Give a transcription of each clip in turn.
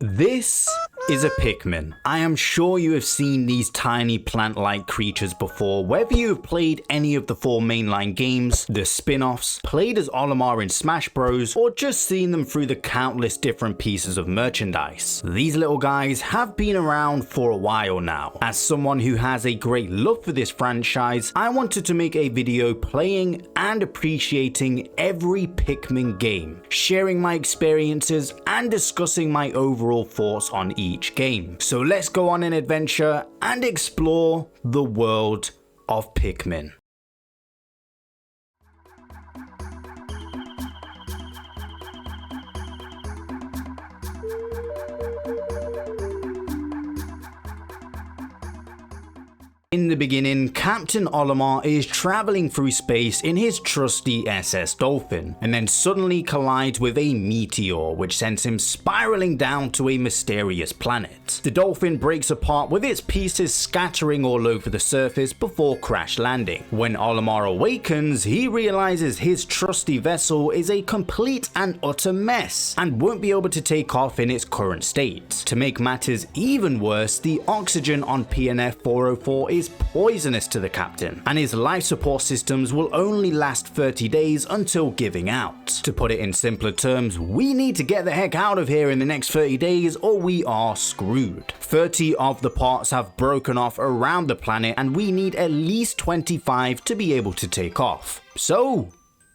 This is a Pikmin. I am sure you have seen these tiny plant-like creatures before, whether you have played any of the 4 mainline games, the spin-offs, played as Olimar in Smash Bros, or just seen them through the countless different pieces of merchandise. These little guys have been around for a while now. As someone who has a great love for this franchise, I wanted to make a video playing and appreciating every Pikmin game, sharing my experiences and discussing my overall thoughts on each game. So let's go on an adventure and explore the world of Pikmin. In the beginning, Captain Olimar is traveling through space in his trusty SS Dolphin, and then suddenly collides with a meteor which sends him spiraling down to a mysterious planet. The Dolphin breaks apart with its pieces scattering all over the surface before crash landing. When Olimar awakens, he realizes his trusty vessel is a complete and utter mess and won't be able to take off in its current state. To make matters even worse, the oxygen on PNF 404 is poisonous to the captain, and his life support systems will only last 30 days until giving out. To put it in simpler terms, we need to get the heck out of here in the next 30 days or we are screwed. 30 of the parts have broken off around the planet and we need at least 25 to be able to take off. So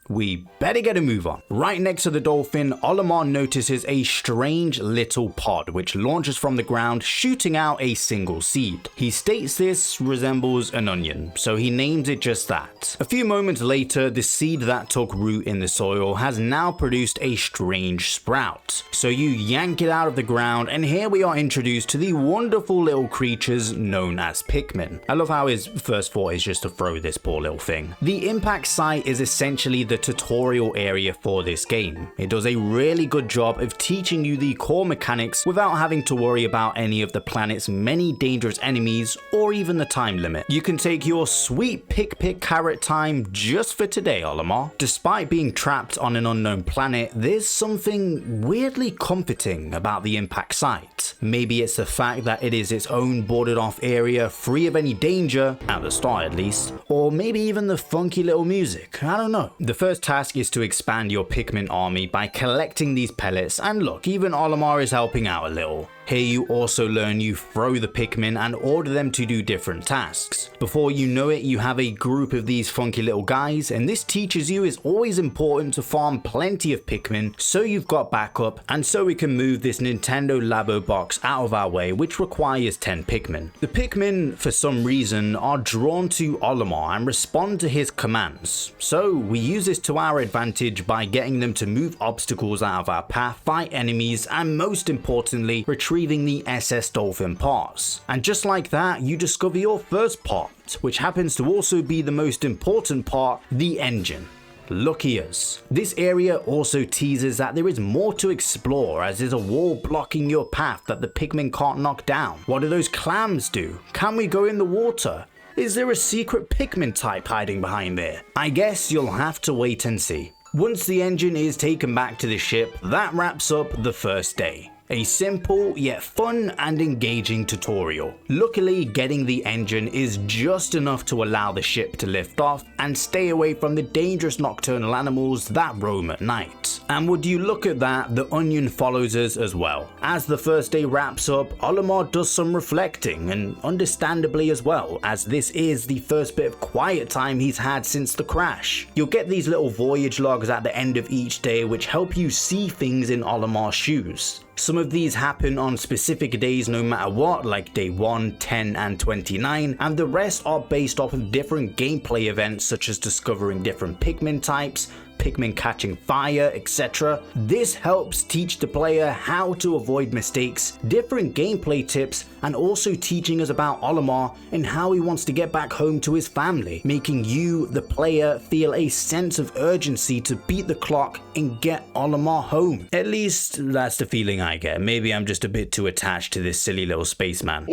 we better get a move on. Right next to the Dolphin, Olimar notices a strange little pod which launches from the ground, shooting out a single seed. He states this resembles an onion, so he names it just that. A few moments later, the seed that took root in the soil has now produced a strange sprout. So you yank it out of the ground, and here we are introduced to the wonderful little creatures known as Pikmin. I love how his first thought is just to throw this poor little thing. The impact site is essentially the tutorial area for this game. It does a really good job of teaching you the core mechanics without having to worry about any of the planet's many dangerous enemies or even the time limit. You can take your sweet pick carrot time just for today, Olimar. Despite being trapped on an unknown planet, there's something weirdly comforting about the impact site. Maybe it's the fact that it is its own boarded off area free of any danger, at the start at least, or maybe even the funky little music, I don't know. The first task is to expand your Pikmin army by collecting these pellets, and look, even Olimar is helping out a little. Here you also learn you throw the Pikmin and order them to do different tasks. Before you know it, you have a group of these funky little guys, and this teaches you it's always important to farm plenty of Pikmin so you've got backup, and so we can move this Nintendo Labo box out of our way, which requires 10 Pikmin. The Pikmin, for some reason, are drawn to Olimar and respond to his commands, so we use this to our advantage by getting them to move obstacles out of our path, fight enemies, and most importantly, retrieving the SS Dolphin parts. And just like that, you discover your first part, which happens to also be the most important part, the engine. Lucky us. This area also teases that there is more to explore, as there's a wall blocking your path that the Pikmin can't knock down. What do those clams do? Can we go in the water? Is there a secret Pikmin type hiding behind there? I guess you'll have to wait and see. Once the engine is taken back to the ship, that wraps up the first day. A simple yet fun and engaging tutorial. Luckily, getting the engine is just enough to allow the ship to lift off and stay away from the dangerous nocturnal animals that roam at night. And would you look at that, the onion follows us as well. As the first day wraps up, Olimar does some reflecting, and understandably as well, as this is the first bit of quiet time he's had since the crash. You'll get these little voyage logs at the end of each day which help you see things in Olimar's shoes. Some of these happen on specific days no matter what, like day 1, 10 and 29, and the rest are based off of different gameplay events such as discovering different Pikmin types, Pikmin catching fire, etc. This helps teach the player how to avoid mistakes, different gameplay tips, and also teaching us about Olimar and how he wants to get back home to his family, making you, the player, feel a sense of urgency to beat the clock and get Olimar home. At least that's the feeling I get. Maybe I'm just a bit too attached to this silly little spaceman.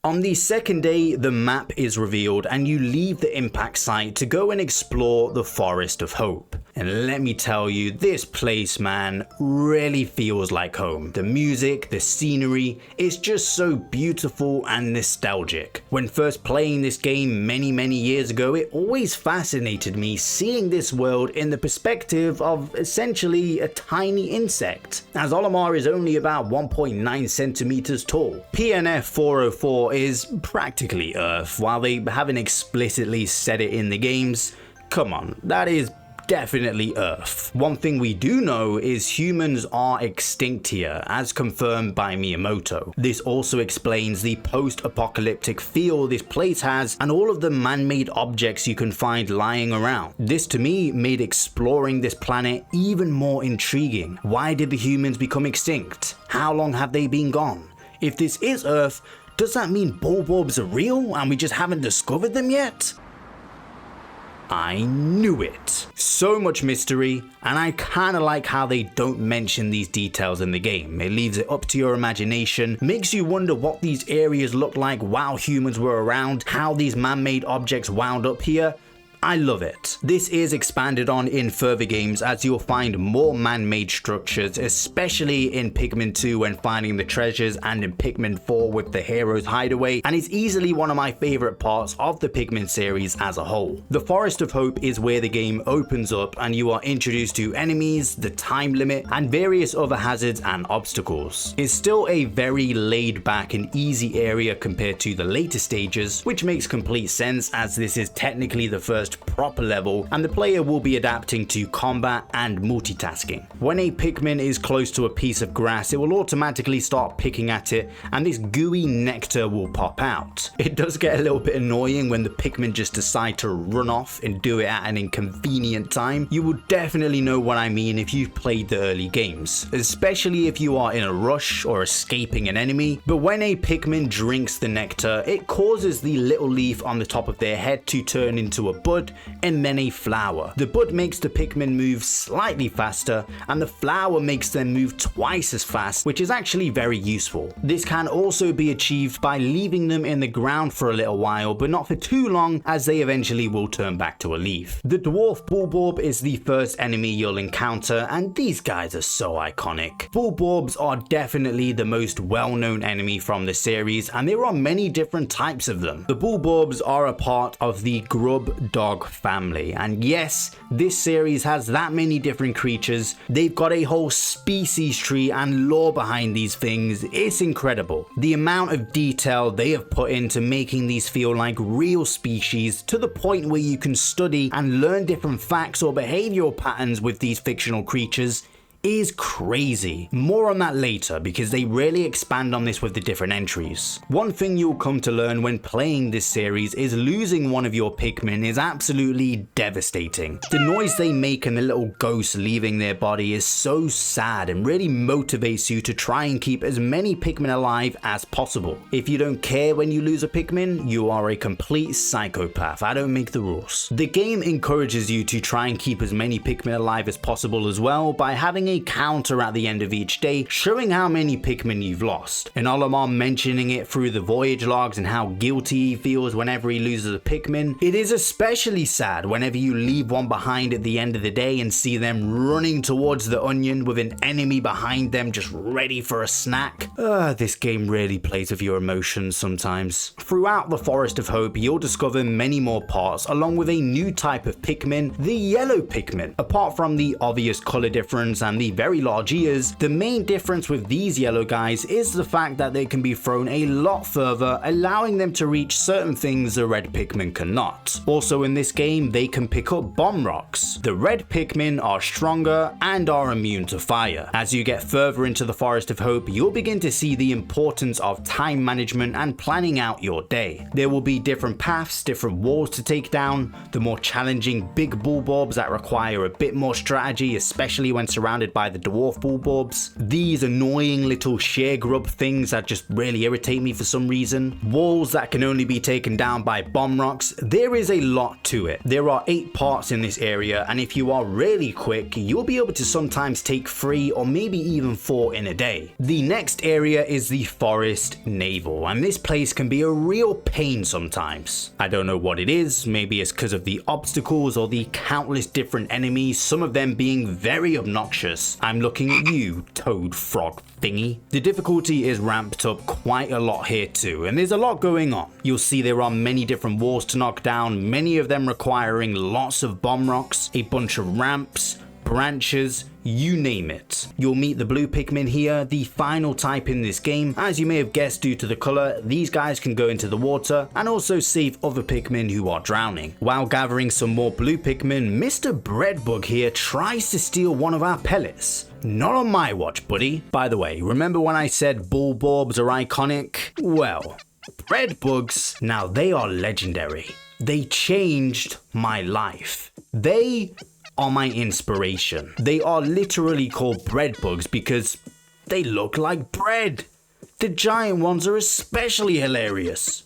On the second day, the map is revealed and you leave the impact site to go and explore the Forest of Hope. And let me tell you, this place, man, really feels like home. The music, the scenery, it's just so beautiful and nostalgic. When first playing this game many years ago, it always fascinated me seeing this world in the perspective of essentially a tiny insect, as Olimar is only about 1.9 centimeters tall. PNF 404 is practically Earth. While they haven't explicitly said it in the games, come on, that is definitely Earth. One thing we do know is humans are extinct here, as confirmed by Miyamoto. This also explains the post-apocalyptic feel this place has and all of the man-made objects you can find lying around. This to me made exploring this planet even more intriguing. Why did the humans become extinct? How long have they been gone? If this is Earth, does that mean bulbobs are real and we just haven't discovered them yet? I knew it. So much mystery, and I kinda like how they don't mention these details in the game. It leaves it up to your imagination, makes you wonder what these areas looked like while humans were around, how these man-made objects wound up here. I love it. This is expanded on in further games as you'll find more man-made structures, especially in Pikmin 2 when finding the treasures and in Pikmin 4 with the hero's hideaway, and it's easily one of my favorite parts of the Pikmin series as a whole. The Forest of Hope is where the game opens up and you are introduced to enemies, the time limit, and various other hazards and obstacles. It's still a very laid back and easy area compared to the later stages, which makes complete sense as this is technically the first proper level and the player will be adapting to combat and multitasking. When a Pikmin is close to a piece of grass, it will automatically start picking at it and this gooey nectar will pop out. It does get a little bit annoying when the Pikmin just decide to run off and do it at an inconvenient time. You will definitely know what I mean if you've played the early games, especially if you are in a rush or escaping an enemy. But when a Pikmin drinks the nectar, it causes the little leaf on the top of their head to turn into a bud and then a flower. The bud makes the Pikmin move slightly faster and the flower makes them move twice as fast, which is actually very useful. This can also be achieved by leaving them in the ground for a little while, but not for too long as they eventually will turn back to a leaf. The dwarf Bulborb is the first enemy you'll encounter and these guys are so iconic. Bulborbs are definitely the most well-known enemy from the series and there are many different types of them. The Bulborbs are a part of the grub dog family, and yes, this series has that many different creatures. They've got a whole species tree and lore behind these things. It's incredible. The amount of detail they have put into making these feel like real species to the point where you can study and learn different facts or behavioral patterns with these fictional creatures is crazy. More on that later because they really expand on this with the different entries. One thing you'll come to learn when playing this series is losing one of your Pikmin is absolutely devastating. The noise they make and the little ghost leaving their body is so sad and really motivates you to try and keep as many Pikmin alive as possible. If you don't care when you lose a Pikmin, you are a complete psychopath. I don't make the rules. The game encourages you to try and keep as many Pikmin alive as possible as well by having a counter at the end of each day showing how many Pikmin you've lost, and Olimar mentioning it through the voyage logs and how guilty he feels whenever he loses a Pikmin. It is especially sad whenever you leave one behind at the end of the day and see them running towards the onion with an enemy behind them just ready for a snack. This game really plays with your emotions sometimes. Throughout the Forest of Hope you'll discover many more parts along with a new type of Pikmin, the yellow Pikmin. Apart from the obvious color difference and the very large ears, the main difference with these yellow guys is the fact that they can be thrown a lot further, allowing them to reach certain things the red Pikmin cannot. Also in this game, they can pick up bomb rocks. The red Pikmin are stronger and are immune to fire. As you get further into the Forest of Hope, you'll begin to see the importance of time management and planning out your day. There will be different paths, different walls to take down, the more challenging big Bulborbs that require a bit more strategy, especially when surrounded led by the dwarf bulbobs. These annoying little shear grub things that just really irritate me for some reason. Walls that can only be taken down by bomb rocks. There is a lot to it. There are 8 parts in this area, and if you are really quick, you'll be able to sometimes take 3 or maybe even 4 in a day. The next area is the forest navel, and this place can be a real pain sometimes. I don't know what it is. Maybe it's because of the obstacles or the countless different enemies, some of them being very obnoxious. I'm looking at you, toad frog thingy. The difficulty is ramped up quite a lot here too, and there's a lot going on. You'll see there are many different walls to knock down, many of them requiring lots of bomb rocks, a bunch of ramps, branches, you name it. You'll meet the blue Pikmin here, the final type in this game. As you may have guessed due to the color, these guys can go into the water and also save other Pikmin who are drowning. While gathering some more blue Pikmin, Mr. Breadbug here tries to steal one of our pellets. Not on my watch, buddy. By the way, remember when I said bulbobs are iconic? Well, breadbugs, now they are legendary. They changed my life. They are my inspiration. They are literally called bread bugs because they look like bread. The giant ones are especially hilarious.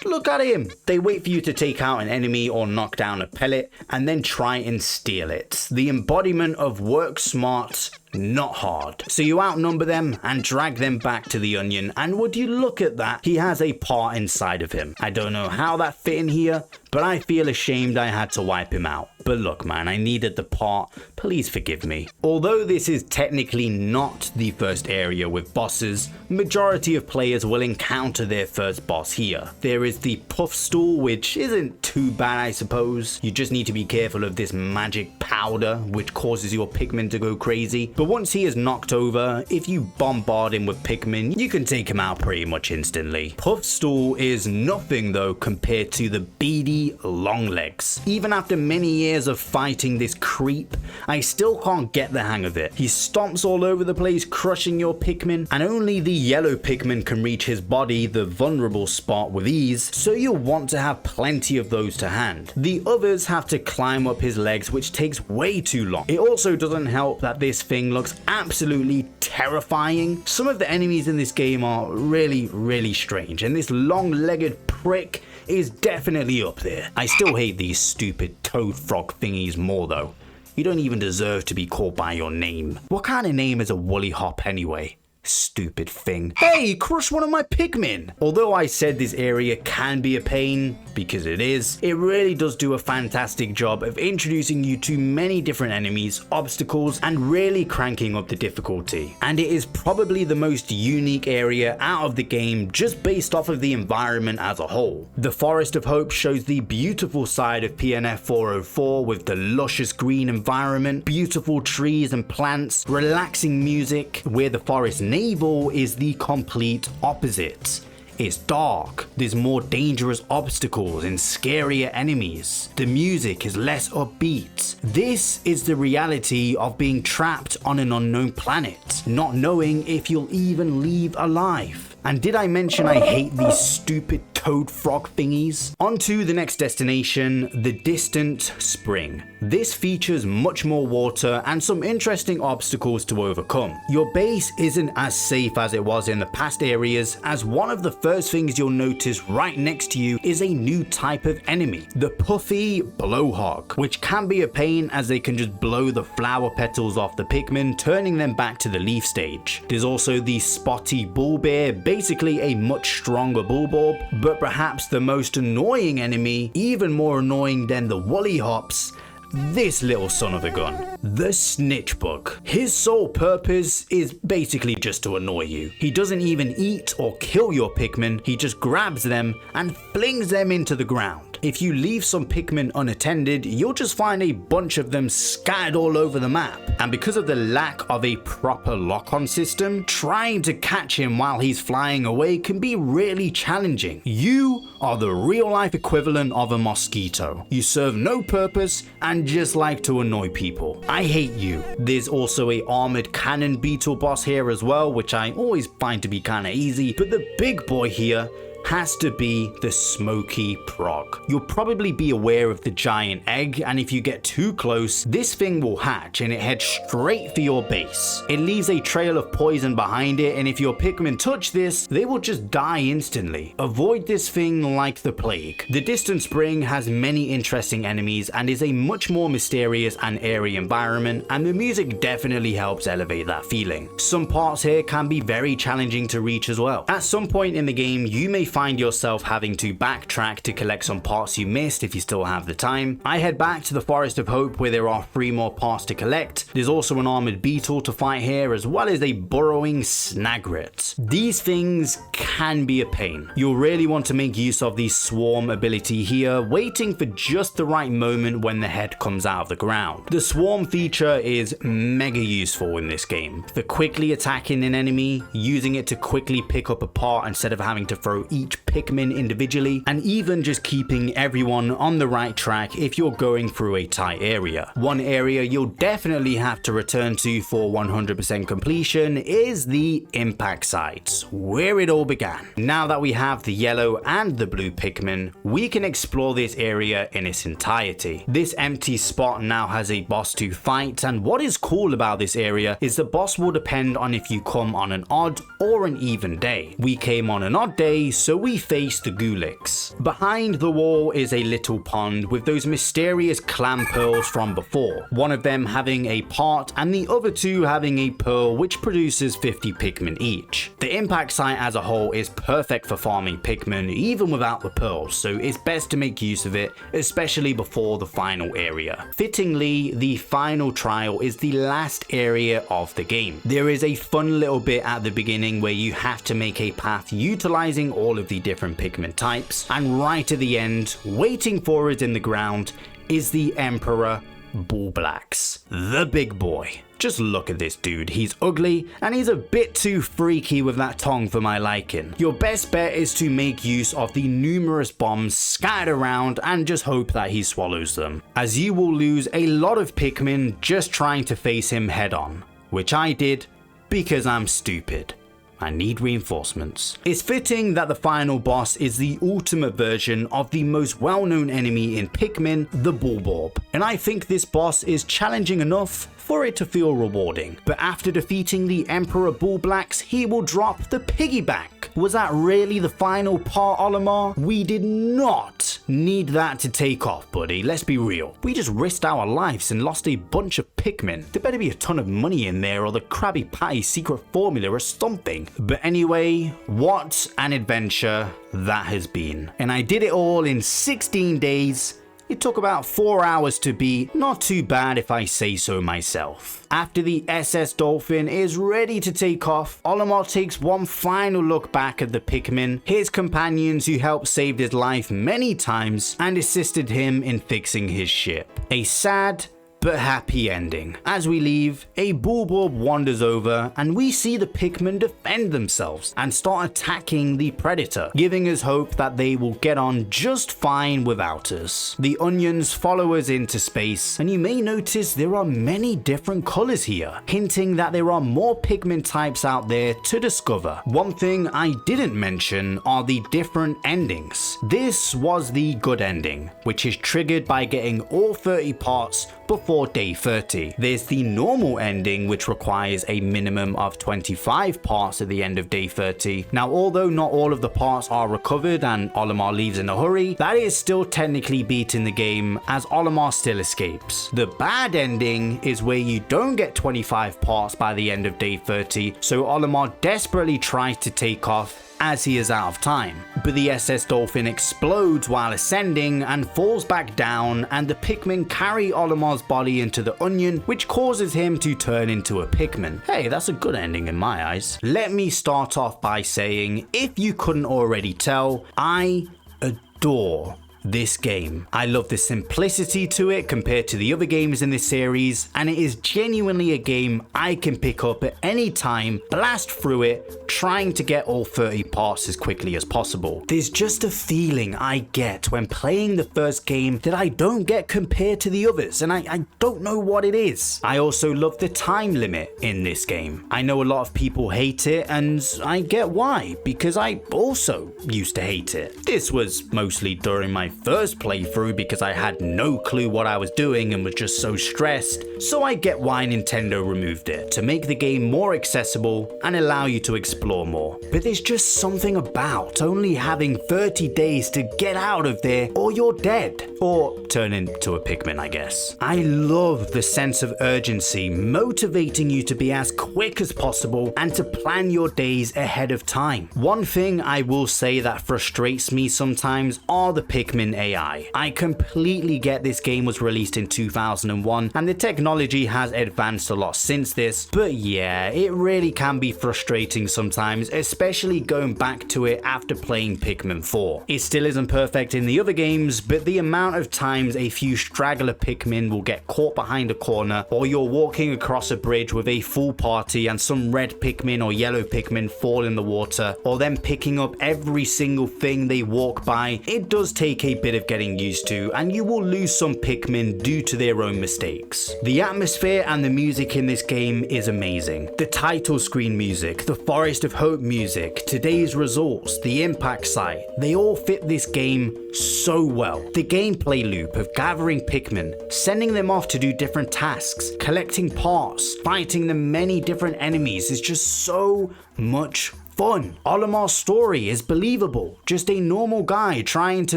Look at him. They wait for you to take out an enemy or knock down a pellet and then try and steal it. The embodiment of work smart, not hard. So you outnumber them and drag them back to the onion, and would you look at that, he has a part inside of him. I don't know how that fit in here, but I feel ashamed I had to wipe him out. But look man, I needed the part, please forgive me. Although this is technically not the first area with bosses, majority of players will encounter their first boss here. There is the puff stool, which isn't too bad I suppose. You just need to be careful of this magic powder which causes your Pikmin to go crazy. But once he is knocked over, if you bombard him with Pikmin, you can take him out pretty much instantly. Puff stool is nothing though compared to the beady long legs. Even after many years of fighting this creep, I still can't get the hang of it. He stomps all over the place, crushing your Pikmin, and only the yellow Pikmin can reach his body, the vulnerable spot, with ease, so you'll want to have plenty of those to hand. The others have to climb up his legs, which takes way too long. It also doesn't help that this thing looks absolutely terrifying. Some of the enemies in this game are really strange, and this long-legged prick is definitely up there. I still hate these stupid toad frog thingies more though. You don't even deserve to be called by your name. What kind of name is a woolly hop anyway? Stupid thing. Hey, crush one of my Pikmin! Although I said this area can be a pain, because it is, it really does do a fantastic job of introducing you to many different enemies, obstacles, and really cranking up the difficulty. And it is probably the most unique area out of the game just based off of the environment as a whole. The Forest of Hope shows the beautiful side of PNF 404 with the luscious green environment, beautiful trees and plants, relaxing music, where the Forest Navel is the complete opposite. It's dark, there's more dangerous obstacles and scarier enemies. The music is less upbeat. This is the reality of being trapped on an unknown planet, not knowing if you'll even leave alive. And did I mention I hate these stupid toad frog thingies? On to the next destination, the Distant Spring. This features much more water and some interesting obstacles to overcome. Your base isn't as safe as it was in the past areas, as one of the first things you'll notice right next to you is a new type of enemy, the puffy blowhog, which can be a pain as they can just blow the flower petals off the Pikmin, turning them back to the leaf stage. There's also the spotty bullbear, basically a much stronger bulbob, but perhaps the most annoying enemy, even more annoying than the woolly hops, this little son of a gun, the snitch bug. His sole purpose is basically just to annoy you. He doesn't even eat or kill your Pikmin, he just grabs them and flings them into the ground. If you leave some Pikmin unattended, you'll just find a bunch of them scattered all over the map. And because of the lack of a proper lock-on system, trying to catch him while he's flying away can be really challenging. You are the real-life equivalent of a mosquito. You serve no purpose and just like to annoy people. I hate you. There's also a armored cannon beetle boss here as well, which I always find to be kinda easy, but the big boy here has to be the smoky prog. You'll probably be aware of the giant egg, and if you get too close, this thing will hatch and it heads straight for your base. It leaves a trail of poison behind it, and if your Pikmin touch this, they will just die instantly. Avoid this thing like the plague. The Distant Spring has many interesting enemies and is a much more mysterious and airy environment, and the music definitely helps elevate that feeling. Some parts here can be very challenging to reach as well. At some point in the game, you may find yourself having to backtrack to collect some parts you missed if you still have the time. I head back to the Forest of Hope where there are 3 more parts to collect. There's also an armored beetle to fight here, as well as a burrowing snagret. These things can be a pain. You'll really want to make use of the swarm ability here, waiting for just the right moment when the head comes out of the ground. The swarm feature is mega useful in this game. For quickly attacking an enemy, using it to quickly pick up a part instead of having to throw each Pikmin individually, and even just keeping everyone on the right track if you're going through a tight area. One area you'll definitely have to return to for 100% completion is the impact sites, where it all began. Now that we have the yellow and the blue Pikmin, we can explore this area in its entirety. This empty spot now has a boss to fight, and what is cool about this area is the boss will depend on if you come on an odd or an even day. We came on an odd day, so we faced the Gulix. Behind the wall is a little pond with those mysterious clam pearls from before, one of them having a part and the other 2 having a pearl which produces 50 Pikmin each. The impact site as a whole is perfect for farming Pikmin even without the pearls, so it's best to make use of it, especially before the final area. Fittingly, the final trial is the last area of the game. There is a fun little bit at the beginning where you have to make a path utilizing all of the different Pikmin types, and right at the end, waiting for it in the ground, is the Emperor Bulblax, the big boy. Just look at this dude, he's ugly and he's a bit too freaky with that tongue for my liking. Your best bet is to make use of the numerous bombs scattered around and just hope that he swallows them, as you will lose a lot of Pikmin just trying to face him head on, which I did because I'm stupid. I need reinforcements. It's fitting that the final boss is the ultimate version of the most well-known enemy in Pikmin, the Bulborb, and I think this boss is challenging enough for it to feel rewarding. But after defeating the Emperor Bulblax, he will drop the piggyback. Was that really the final part, Olimar? We did not need that to take off, buddy. Let's be real. We just risked our lives and lost a bunch of Pikmin. There better be a ton of money in there or the Krabby Patty secret formula or something. But anyway, what an adventure that has been. And I did it all in 16 days. It took about 4 hours to beat, not too bad if I say so myself. After the SS Dolphin is ready to take off, Olimar takes one final look back at the Pikmin, his companions who helped save his life many times and assisted him in fixing his ship. A sad but happy ending. As we leave, a Bulborb wanders over and we see the Pikmin defend themselves and start attacking the Predator, giving us hope that they will get on just fine without us. The onions follow us into space, and you may notice there are many different colors here, hinting that there are more Pikmin types out there to discover. One thing I didn't mention are the different endings. This was the good ending, which is triggered by getting all 30 parts before day 30. There's the normal ending, which requires a minimum of 25 parts at the end of day 30. Now, although not all of the parts are recovered and Olimar leaves in a hurry, that is still technically beating the game, as Olimar still escapes. The bad ending is where you don't get 25 parts by the end of day 30, so Olimar desperately tries to take off as he is out of time. But the SS Dolphin explodes while ascending and falls back down, and the Pikmin carry Olimar's body into the onion, which causes him to turn into a Pikmin. Hey, that's a good ending in my eyes. Let me start off by saying, if you couldn't already tell, I adore this game. I love the simplicity to it compared to the other games in this series, and it is genuinely a game I can pick up at any time, blast through it, trying to get all 30 parts as quickly as possible. There's just a feeling I get when playing the first game that I don't get compared to the others, and I don't know what it is. I also love the time limit in this game. I know a lot of people hate it, and I get why, because I also used to hate it. This was mostly during my first playthrough because I had no clue what I was doing and was just so stressed, so I get why Nintendo removed it, to make the game more accessible and allow you to explore more. But there's just something about only having 30 days to get out of there or you're dead. Or turn into a Pikmin, I guess. I love the sense of urgency, motivating you to be as quick as possible and to plan your days ahead of time. One thing I will say that frustrates me sometimes are the Pikmin AI. I completely get this game was released in 2001 and the technology has advanced a lot since this, but yeah, it really can be frustrating sometimes, especially going back to it after playing Pikmin 4. It still isn't perfect in the other games, but the amount of times a few straggler Pikmin will get caught behind a corner, or you're walking across a bridge with a full party and some red Pikmin or yellow Pikmin fall in the water, or them picking up every single thing they walk by, it does take a bit of getting used to, and you will lose some Pikmin due to their own mistakes. The atmosphere and the music in this game is amazing. The title screen music, the Forest of Hope music, today's results, the impact site, they all fit this game so well. The gameplay loop of gathering Pikmin, sending them off to do different tasks, collecting parts, fighting the many different enemies is just so much fun. Olimar's story is believable. Just a normal guy trying to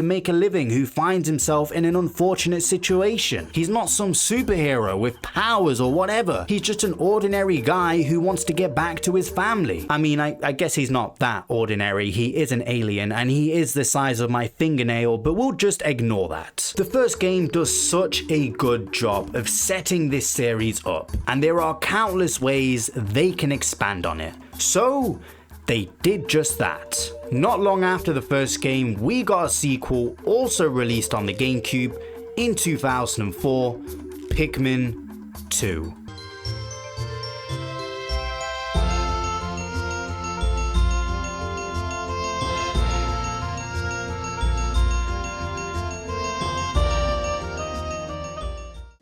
make a living who finds himself in an unfortunate situation. He's not some superhero with powers or whatever. He's just an ordinary guy who wants to get back to his family. I mean, I guess he's not that ordinary. He is an alien and he is the size of my fingernail, but we'll just ignore that. The first game does such a good job of setting this series up, and there are countless ways they can expand on it. So, they did just that. Not long after the first game, we got a sequel also released on the GameCube in 2004, Pikmin 2.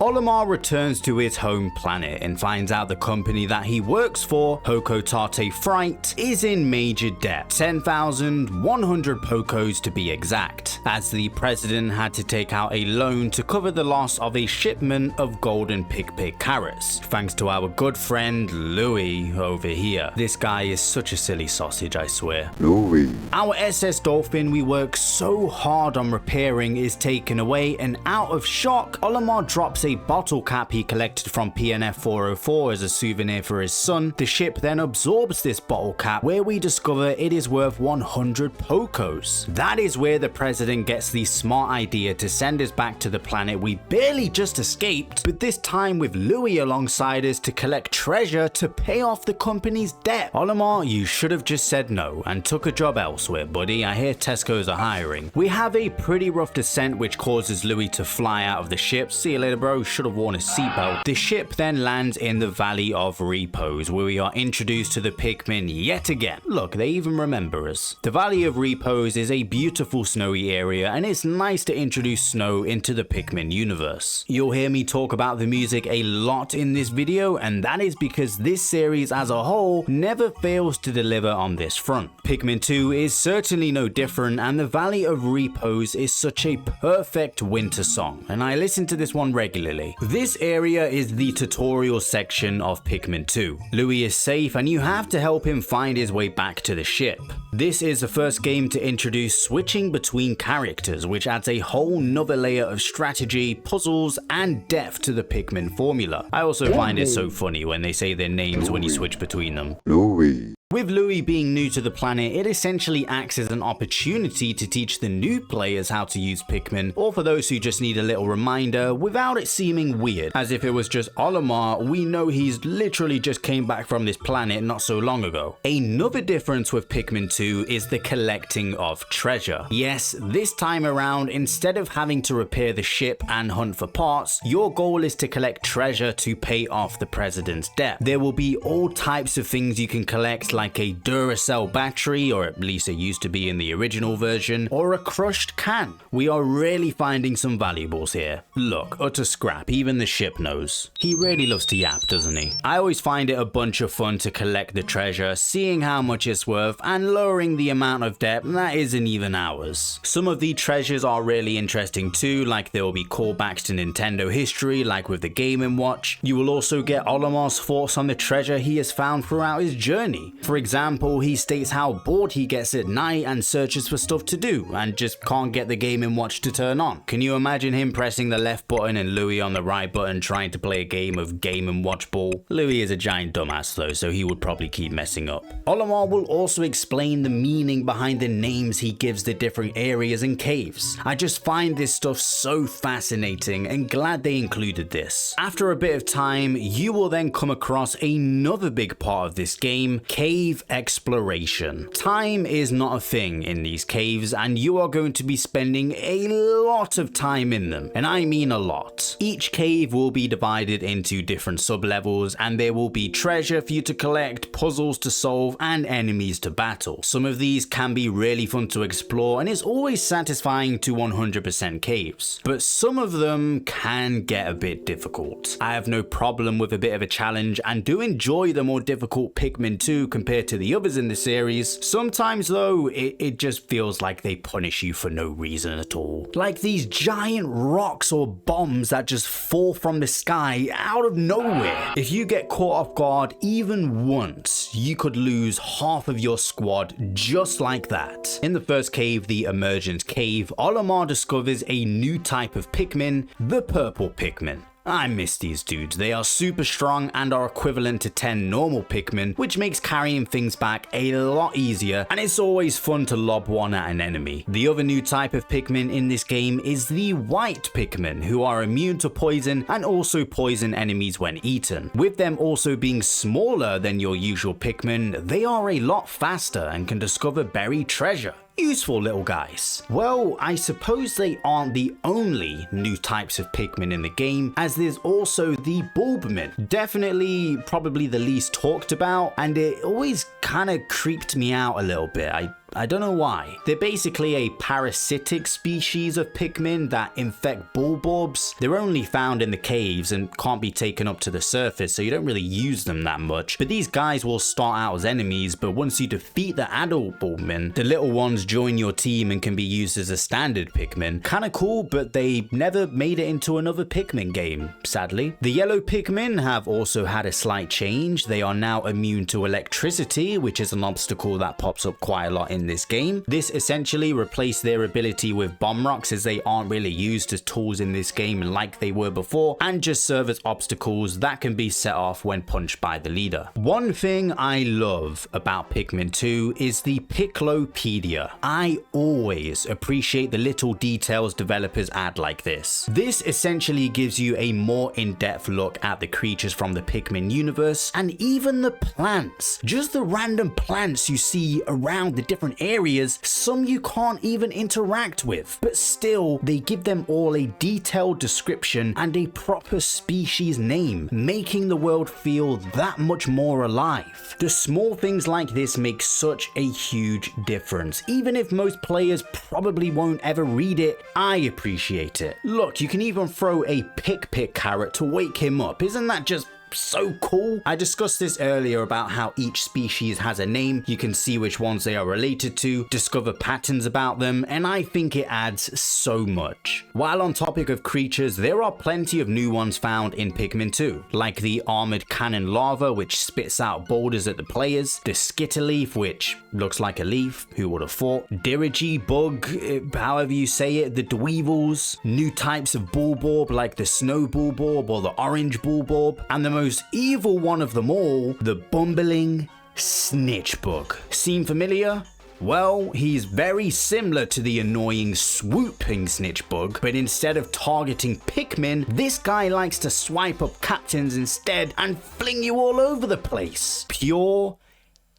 Olimar returns to his home planet and finds out the company that he works for, Hokotate Fright, is in major debt, 10,100 Pokos to be exact, as the president had to take out a loan to cover the loss of a shipment of golden Pikmin carrots, thanks to our good friend Louis over here. This guy is such a silly sausage, I swear. Louis. Our SS Dolphin we work so hard on repairing is taken away, and out of shock, Olimar drops a bottle cap he collected from PNF 404 as a souvenir for his son. The ship then absorbs this bottle cap, where we discover it is worth 100 Pokos. That is where the president gets the smart idea to send us back to the planet we barely just escaped, but this time with Louis alongside us to collect treasure to pay off the company's debt. Olimar, you should have just said no and took a job elsewhere, buddy. I hear Tesco's are hiring. We have a pretty rough descent which causes Louis to fly out of the ship. See you later, bro. Should have worn a seatbelt. The ship then lands in the Valley of Repose, where we are introduced to the Pikmin yet again. Look, they even remember us. The Valley of Repose is a beautiful snowy area, and it's nice to introduce snow into the Pikmin universe. You'll hear me talk about the music a lot in this video, and that is because this series as a whole never fails to deliver on this front. Pikmin 2 is certainly no different, and the Valley of Repose is such a perfect winter song, and I listen to this one regularly. This area is the tutorial section of Pikmin 2. Louis is safe and you have to help him find his way back to the ship. This is the first game to introduce switching between characters, which adds a whole nother layer of strategy, puzzles, and depth to the Pikmin formula. I also find it so funny when they say their names when you switch between them. Louis. With Louis being new to the planet, it essentially acts as an opportunity to teach the new players how to use Pikmin, or for those who just need a little reminder without it seeming weird. As if it was just Olimar, we know he's literally just came back from this planet not so long ago. Another difference with Pikmin 2 is the collecting of treasure. Yes, this time around, instead of having to repair the ship and hunt for parts, your goal is to collect treasure to pay off the president's debt. There will be all types of things you can collect, like a Duracell battery, or at least it used to be in the original version, or a crushed can. We are really finding some valuables here. Look, utter scrap, even the ship knows. He really loves to yap, doesn't he? I always find it a bunch of fun to collect the treasure, seeing how much it's worth, and lowering the amount of debt that isn't even ours. Some of the treasures are really interesting too, like there will be callbacks to Nintendo history, like with the Game & Watch. You will also get Olimar's thoughts on the treasure he has found throughout his journey. For example, he states how bored he gets at night and searches for stuff to do, and just can't get the Game & Watch to turn on. Can you imagine him pressing the left button and Louis on the right button trying to play a game of Game & Watch ball? Louis is a giant dumbass though, so he would probably keep messing up. Olimar will also explain the meaning behind the names he gives the different areas and caves. I just find this stuff so fascinating and glad they included this. After a bit of time, you will then come across another big part of this game, cave exploration. Time is not a thing in these caves, and you are going to be spending a lot of time in them, and I mean a lot. Each cave will be divided into different sub-levels, and there will be treasure for you to collect, puzzles to solve, and enemies to battle. Some of these can be really fun to explore, and it's always satisfying to 100% caves, but some of them can get a bit difficult. I have no problem with a bit of a challenge, and do enjoy the more difficult Pikmin 2 compared to the others in the series. Sometimes though, it just feels like they punish you for no reason at all. Like these giant rocks or bombs that just fall from the sky out of nowhere. If you get caught off guard even once, you could lose half of your squad just like that. In the first cave, the Emergence Cave, Olimar discovers a new type of Pikmin, the purple Pikmin. I miss these dudes. They are super strong and are equivalent to 10 normal Pikmin, which makes carrying things back a lot easier, and it's always fun to lob one at an enemy. The other new type of Pikmin in this game is the white Pikmin, who are immune to poison and also poison enemies when eaten. With them also being smaller than your usual Pikmin, they are a lot faster and can discover buried treasure. Useful little guys. Well, I suppose they aren't the only new types of Pikmin in the game, as there's also the Bulbmin. Definitely probably the least talked about, and it always kind of creeped me out a little bit. I don't know why. They're basically a parasitic species of Pikmin that infect Bulborbs. They're only found in the caves and can't be taken up to the surface, so you don't really use them that much. But these guys will start out as enemies, but once you defeat the adult Bulbmin, the little ones join your team and can be used as a standard Pikmin. Kinda cool, but they never made it into another Pikmin game, sadly. The yellow Pikmin have also had a slight change. They are now immune to electricity, which is an obstacle that pops up quite a lot in this game. This essentially replaced their ability with bomb rocks, as they aren't really used as tools in this game like they were before, and just serve as obstacles that can be set off when punched by the leader. One thing I love about Pikmin 2 is the Piclopedia. I always appreciate the little details developers add like this. This essentially gives you a more in-depth look at the creatures from the Pikmin universe, and even the plants. Just the random plants you see around the different areas, some you can't even interact with, but still they give them all a detailed description and a proper species name, making the world feel that much more alive. The small things like this make such a huge difference. Even if most players probably won't ever read it, I appreciate it. Look, you can even throw a pick carrot to wake him up. Isn't that just so cool? I discussed this earlier about how each species has a name. You can see which ones they are related to, discover patterns about them, and I think it adds so much. While on topic of creatures, there are plenty of new ones found in Pikmin 2, like the armored cannon lava, which spits out boulders at the players, the Skitterleaf, which looks like a leaf, who would have thought, Dirigi bug, however you say it, the Dweevils, new types of Bulborb like the Snow Bulborb or the Orange Bulborb, and the most evil one of them all, the bumbling Snitchbug. Seem familiar? Well, he's very similar to the annoying swooping Snitchbug, but instead of targeting Pikmin, this guy likes to swipe up captains instead and fling you all over the place. Pure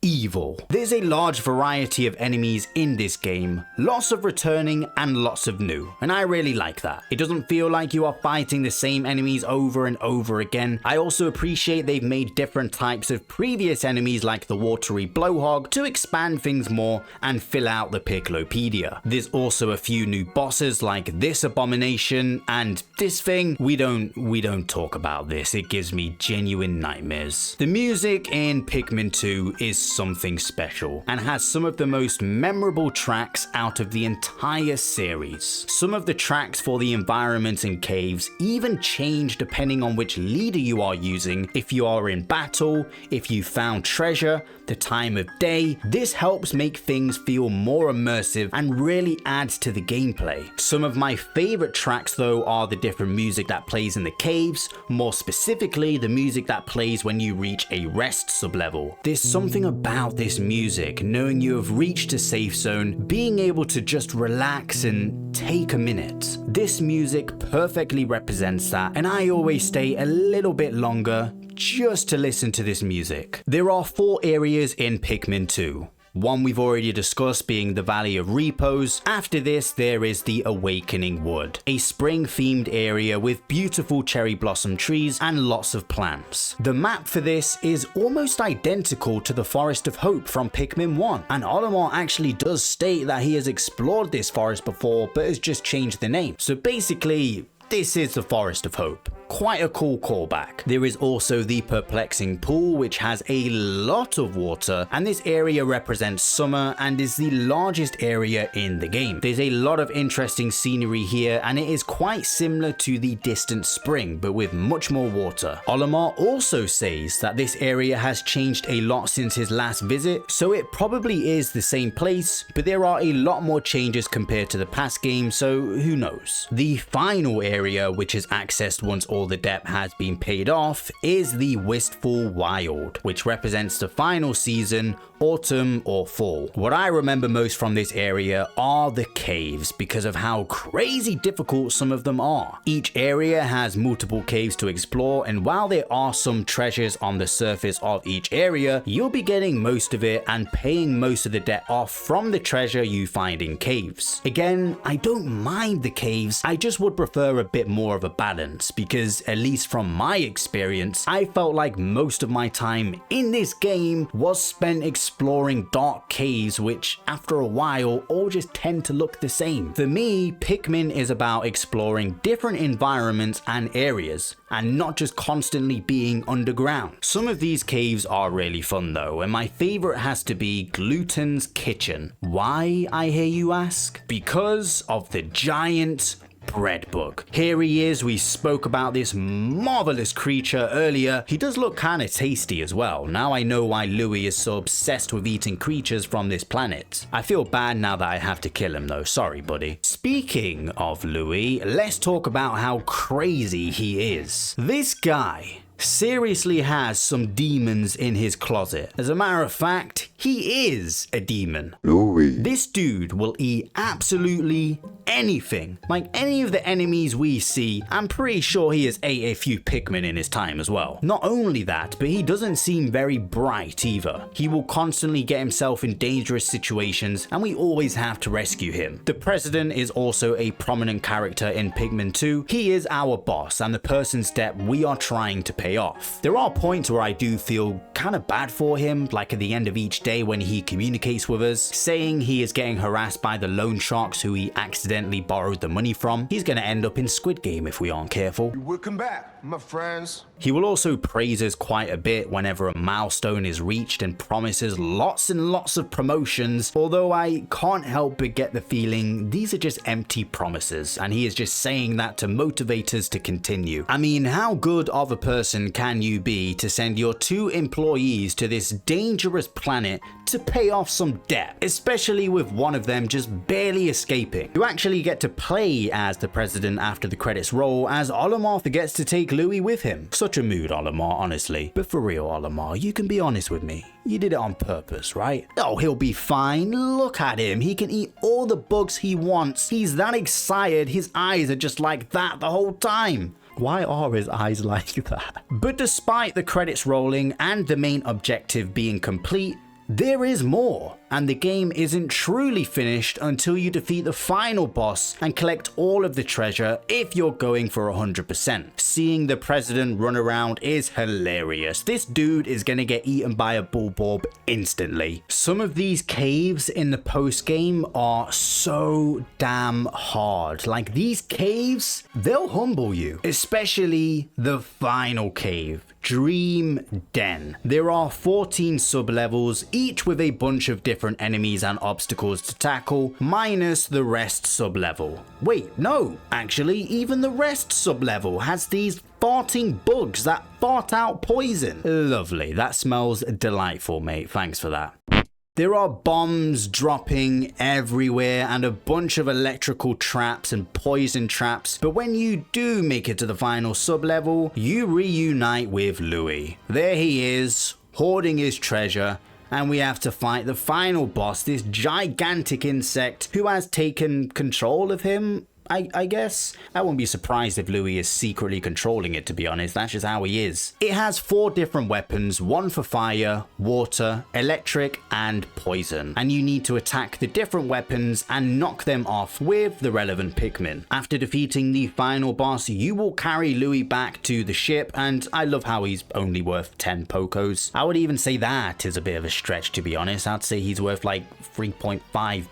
evil. There's a large variety of enemies in this game, lots of returning and lots of new, and I really like that. It doesn't feel like you are fighting the same enemies over and over again. I also appreciate they've made different types of previous enemies like the watery blowhog to expand things more and fill out the Piccolopedia. There's also a few new bosses like this abomination and this thing. We don't talk about this. It gives me genuine nightmares. The music in Pikmin 2 is something special and has some of the most memorable tracks out of the entire series. Some of the tracks for the environments and caves even change depending on which leader you are using, if you are in battle, if you found treasure, the time of day. This helps make things feel more immersive and really adds to the gameplay. Some of my favorite tracks though are the different music that plays in the caves, more specifically the music that plays when you reach a rest sublevel. There's something about this music, knowing you have reached a safe zone, being able to just relax and take a minute. This music perfectly represents that, and I always stay a little bit longer just to listen to this music. There are 4 areas in Pikmin 2. One we've already discussed being the Valley of Repose. After this, there is the Awakening Wood, a spring-themed area with beautiful cherry blossom trees and lots of plants. The map for this is almost identical to the Forest of Hope from Pikmin 1, and Olimar actually does state that he has explored this forest before but has just changed the name. So basically, this is the Forest of Hope. Quite a cool callback. There is also the Perplexing Pool, which has a lot of water, and this area represents summer and is the largest area in the game. There's a lot of interesting scenery here, and it is quite similar to the Distant Spring, but with much more water. Olimar also says that this area has changed a lot since his last visit, so it probably is the same place, but there are a lot more changes compared to the past game, so who knows. The final area, which is accessed once all the debt has been paid off, is the Wistful Wild, which represents the final season, autumn or fall. What I remember most from this area are the caves because of how crazy difficult some of them are. Each area has multiple caves to explore, and while there are some treasures on the surface of each area, you'll be getting most of it and paying most of the debt off from the treasure you find in caves. Again, I don't mind the caves, I just would prefer a bit more of a balance because, at least from my experience, I felt like most of my time in this game was spent exploring dark caves, which after a while all just tend to look the same. For me, Pikmin is about exploring different environments and areas, and not just constantly being underground. Some of these caves are really fun though, and my favorite has to be Gluten's Kitchen. Why, I hear you ask? Because of the giant bread bug. Here he is. We spoke about this marvelous creature earlier. He does look kind of tasty as well. Now I know why Louis is so obsessed with eating creatures from this planet. I feel bad now that I have to kill him though. Sorry, buddy. Speaking of Louis, let's talk about how crazy he is. This guy seriously has some demons in his closet. As a matter of fact, he is a demon. Louis. This dude will eat absolutely anything. Like any of the enemies we see, I'm pretty sure he has ate a few Pikmin in his time as well. Not only that, but he doesn't seem very bright either. He will constantly get himself in dangerous situations, and we always have to rescue him. The president is also a prominent character in Pikmin 2. He is our boss and the person's debt we are trying to pay off. There are points where I do feel kind of bad for him, like at the end of each day when he communicates with us, saying he is getting harassed by the loan sharks who he accidentally borrowed the money from. He's gonna end up in Squid Game if we aren't careful. Welcome back, my friends. He will also praise us quite a bit whenever a milestone is reached and promises lots and lots of promotions, although I can't help but get the feeling these are just empty promises and he is just saying that to motivate us to continue. I mean, how good of a person can you be to send your 2 employees to this dangerous planet to pay off some debt, especially with one of them just barely escaping? You actually get to play as the president after the credits roll, as Olimar forgets to take take Louis with him. Such a mood, Olimar, honestly. But for real, Olimar, you can be honest with me. You did it on purpose, right? Oh, he'll be fine. Look at him. He can eat all the bugs he wants. He's that excited. His eyes are just like that the whole time. Why are his eyes like that? But despite the credits rolling and the main objective being complete, there is more, and the game isn't truly finished until you defeat the final boss and collect all of the treasure if you're going for 100%. Seeing the president run around is hilarious. This dude is gonna get eaten by a bulborb instantly. Some of these caves in the post game are so damn hard. Like, these caves, they'll humble you, especially the final cave. Dream Den. There are 14 sub-levels, each with a bunch of different enemies and obstacles to tackle, minus the rest sub-level. Wait, no, actually, even the rest sub-level has these farting bugs that fart out poison. Lovely, that smells delightful, mate, thanks for that. There are bombs dropping everywhere and a bunch of electrical traps and poison traps, but when you do make it to the final sub-level, you reunite with Louis. There he is, hoarding his treasure, and we have to fight the final boss, this gigantic insect who has taken control of him. I guess. I wouldn't be surprised if Louis is secretly controlling it, to be honest. That's just how he is. It has 4 different weapons, one for fire, water, electric, and poison. And you need to attack the different weapons and knock them off with the relevant Pikmin. After defeating the final boss, you will carry Louis back to the ship, and I love how he's only worth 10 Pokos. I would even say that is a bit of a stretch, to be honest. I'd say he's worth like 3.5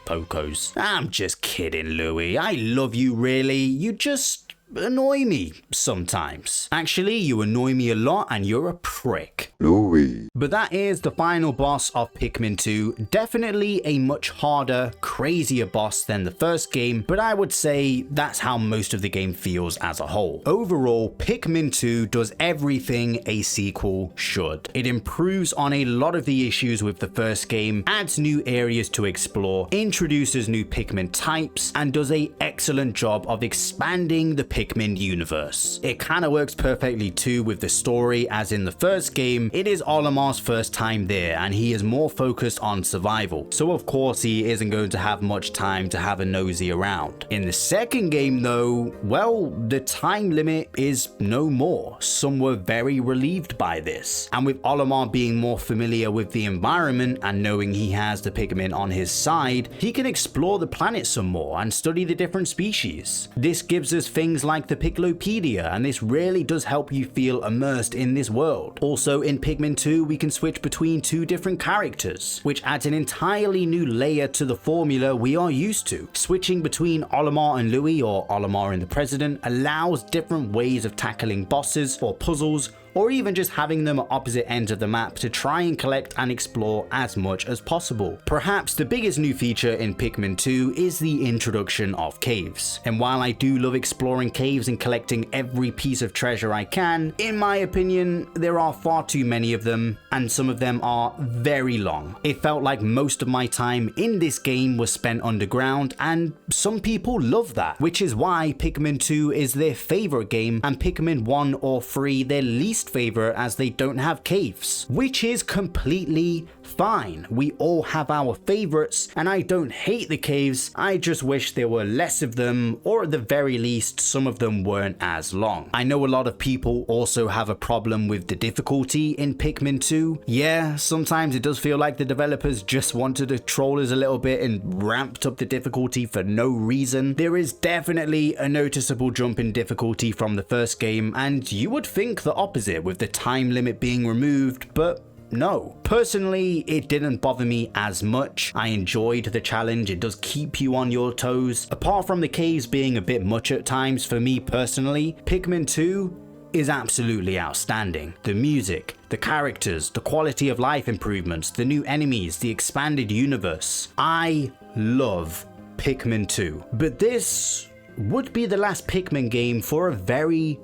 Pokos. I'm just kidding, Louis. I love you. Really, you just annoy me sometimes. Actually, you annoy me a lot and you're a prick. Louis. But that is the final boss of Pikmin 2. Definitely a much harder, crazier boss than the first game, but I would say that's how most of the game feels as a whole. Overall, Pikmin 2 does everything a sequel should. It improves on a lot of the issues with the first game, adds new areas to explore, introduces new Pikmin types, and does an excellent job of expanding the Pikmin universe. It kind of works perfectly too with the story, as in the first game, it is Olimar's first time there and he is more focused on survival, so of course he isn't going to have much time to have a nosy around. In the second game though, well, the time limit is no more. Some were very relieved by this, and with Olimar being more familiar with the environment and knowing he has the Pikmin on his side, he can explore the planet some more and study the different species. This gives us things like the Piclopedia, and this really does help you feel immersed in this world. Also in Pikmin 2 we can switch between 2 different characters, which adds an entirely new layer to the formula we are used to. Switching between Olimar and Louis, or Olimar and the President, allows different ways of tackling bosses or puzzles, or even just having them at opposite ends of the map to try and collect and explore as much as possible. Perhaps the biggest new feature in Pikmin 2 is the introduction of caves. And while I do love exploring caves and collecting every piece of treasure I can, in my opinion, there are far too many of them, and some of them are very long. It felt like most of my time in this game was spent underground, and some people love that, which is why Pikmin 2 is their favorite game and Pikmin 1 or 3 their least favorite, as they don't have caves, which is completely fine. We all have our favorites, and I don't hate the caves. I just wish there were less of them, or at the very least some of them weren't as long. I know a lot of people also have a problem with the difficulty in Pikmin 2. Yeah, sometimes it does feel like the developers just wanted to troll us a little bit and ramped up the difficulty for no reason. There is definitely a noticeable jump in difficulty from the first game, and you would think the opposite with the time limit being removed, but no. Personally, it didn't bother me as much. I enjoyed the challenge. It does keep you on your toes. Apart from the caves being a bit much at times for me personally, Pikmin 2 is absolutely outstanding. The music, the characters, the quality of life improvements, the new enemies, the expanded universe. I love Pikmin 2. But this would be the last Pikmin game for a very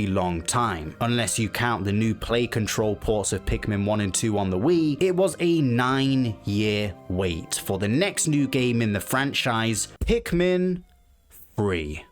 long time. Unless you count the new play control ports of Pikmin 1 and 2 on the Wii, it was a 9-year wait for the next new game in the franchise, Pikmin 3.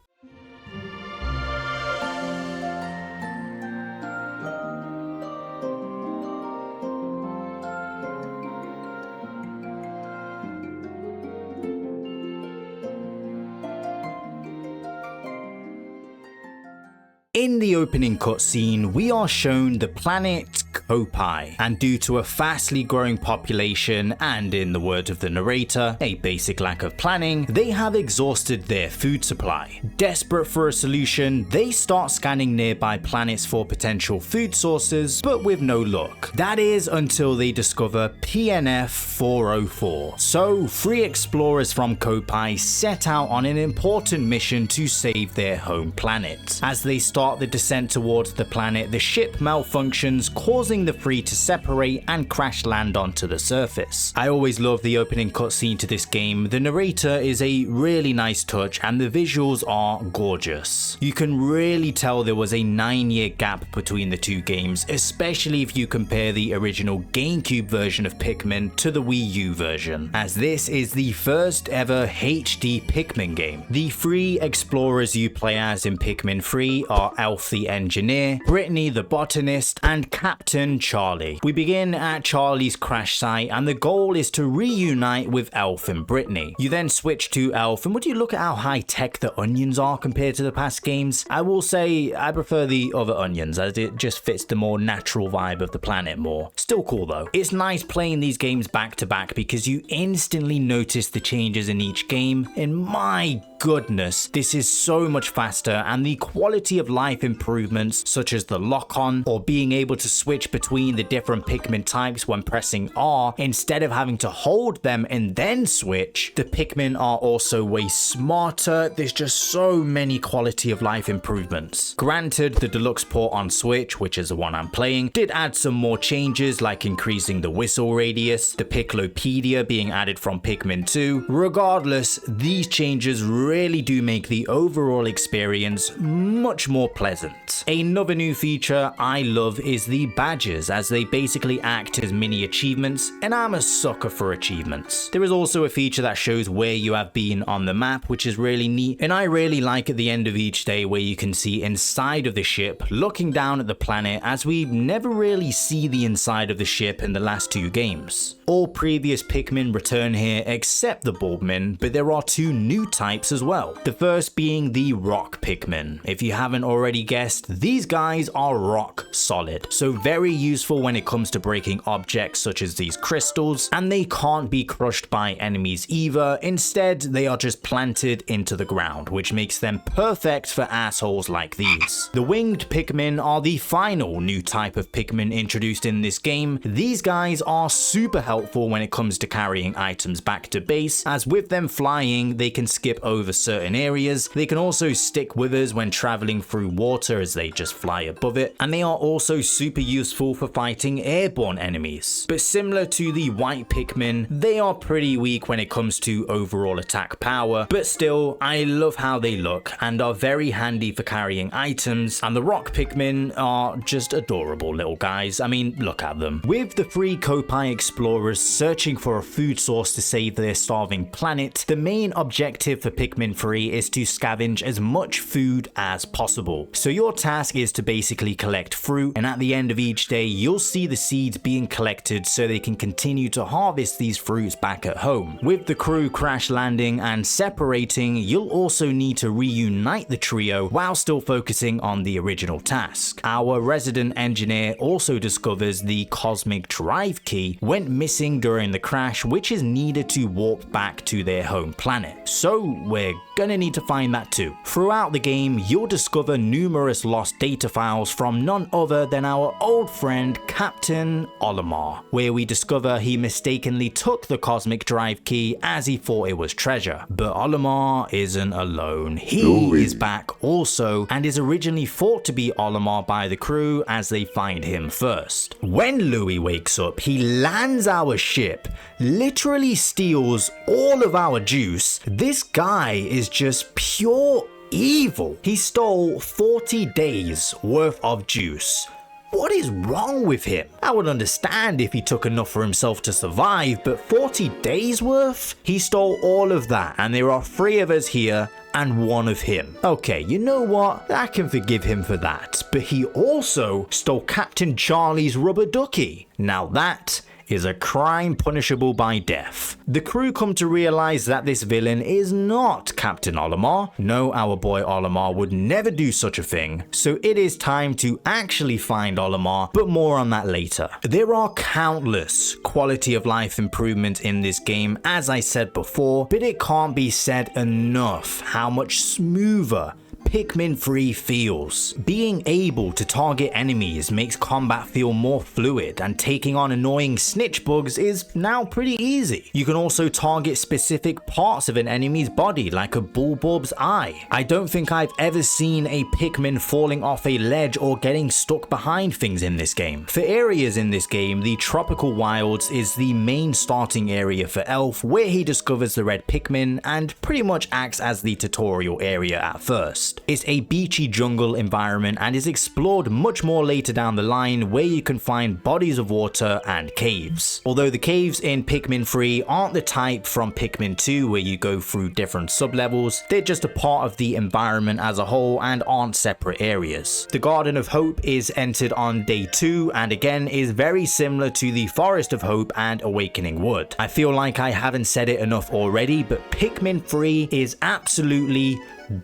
In the opening cutscene, we are shown the planet Kopai, and due to a fastly growing population and, in the words of the narrator, a basic lack of planning, they have exhausted their food supply. Desperate for a solution, they start scanning nearby planets for potential food sources, but with no luck. That is until they discover PNF 404. So, 3 explorers from Kopai set out on an important mission to save their home planet. As they start the descent towards the planet, the ship malfunctions, causing the 3 to separate and crash land onto the surface. I always love the opening cutscene to this game. The narrator is a really nice touch and the visuals are gorgeous. You can really tell there was a 9-year gap between the 2 games, especially if you compare the original GameCube version of Pikmin to the Wii U version, as this is the first ever HD Pikmin game. The 3 explorers you play as in Pikmin 3 are Elf the Engineer, Brittany the Botanist, and Captain Charlie. We begin at Charlie's crash site and the goal is to reunite with Elf and Brittany. You then switch to Elf, and would you look at how high tech the onions are compared to the past games? I will say I prefer the other onions as it just fits the more natural vibe of the planet more. Still cool though. It's nice playing these games back to back because you instantly notice the changes in each game, and my goodness, this is so much faster, and the quality of life improvements such as the lock-on or being able to switch between the different Pikmin types when pressing R instead of having to hold them and then switch. The Pikmin are also way smarter. There's just so many quality of life improvements. Granted, the deluxe port on Switch, which is the one I'm playing, did add some more changes like increasing the whistle radius, the Piccolopedia being added from Pikmin 2. Regardless, these changes really do make the overall experience much more pleasant. Another new feature I love is the badges, as they basically act as mini achievements, and I'm a sucker for achievements. There is also a feature that shows where you have been on the map, which is really neat, and I really like at the end of each day where you can see inside of the ship looking down at the planet, as we never really see the inside of the ship in the last 2 games. All previous Pikmin return here except the Bulbmin, but there are 2 new types as well. The first being the Rock Pikmin. If you haven't already guessed, these guys are rock solid, so very useful when it comes to breaking objects such as these crystals, and they can't be crushed by enemies either. Instead, they are just planted into the ground, which makes them perfect for assholes like these. The Winged Pikmin are the final new type of Pikmin introduced in this game. These guys are super helpful when it comes to carrying items back to base, as with them flying, they can skip over certain areas. They can also stick with us when traveling through water as they just fly above it, and they are also super useful for fighting airborne enemies. But similar to the White Pikmin, they are pretty weak when it comes to overall attack power, but still, I love how they look and are very handy for carrying items, and the Rock Pikmin are just adorable little guys. I mean, look at them. With the 3 Kopai explorers searching for a food source to save their starving planet, the main objective for Pikmin 3 is to scavenge as much food as possible. So your task is to basically collect fruit, and at the end of each day you'll see the seeds being collected so they can continue to harvest these fruits back at home. With the crew crash landing and separating, you'll also need to reunite the trio while still focusing on the original task. Our resident engineer also discovers the cosmic drive key went missing during the crash, which is needed to warp back to their home planet. So we're gonna need to find that too. Throughout the game, you'll discover numerous lost data files from none other than our old friend Captain Olimar, where we discover he mistakenly took the cosmic drive key as he thought it was treasure. But Olimar isn't alone. He is back also, and is originally thought to be Olimar by the crew as they find him first. When Louis wakes up, he lands our ship, literally steals all of our juice. This guy is just pure evil. He stole 40 days worth of juice. What is wrong with him? I would understand if he took enough for himself to survive, but 40 days worth? He stole all of that, and there are 3 of us here and 1 of him. Okay, you know what? I can forgive him for that, but he also stole Captain Charlie's rubber ducky. Now that is a crime punishable by death. The crew come to realize that this villain is not Captain Olimar. No, our boy Olimar would never do such a thing, so it is time to actually find Olimar, but more on that later. There are countless quality of life improvements in this game, as I said before, but it can't be said enough how much smoother Pikmin 3 feels. Being able to target enemies makes combat feel more fluid, and taking on annoying snitch bugs is now pretty easy. You can also target specific parts of an enemy's body, like a Bulbob's eye. I don't think I've ever seen a Pikmin falling off a ledge or getting stuck behind things in this game. For areas in this game, the Tropical Wilds is the main starting area for Elf, where he discovers the red Pikmin and pretty much acts as the tutorial area at first. It's a beachy jungle environment and is explored much more later down the line, where you can find bodies of water and caves. Although the caves in Pikmin 3 aren't the type from Pikmin 2 where you go through different sub-levels, they're just a part of the environment as a whole and aren't separate areas. The Garden of Hope is entered on day 2 and again is very similar to the Forest of Hope and Awakening Wood. I feel like I haven't said it enough already, but Pikmin 3 is absolutely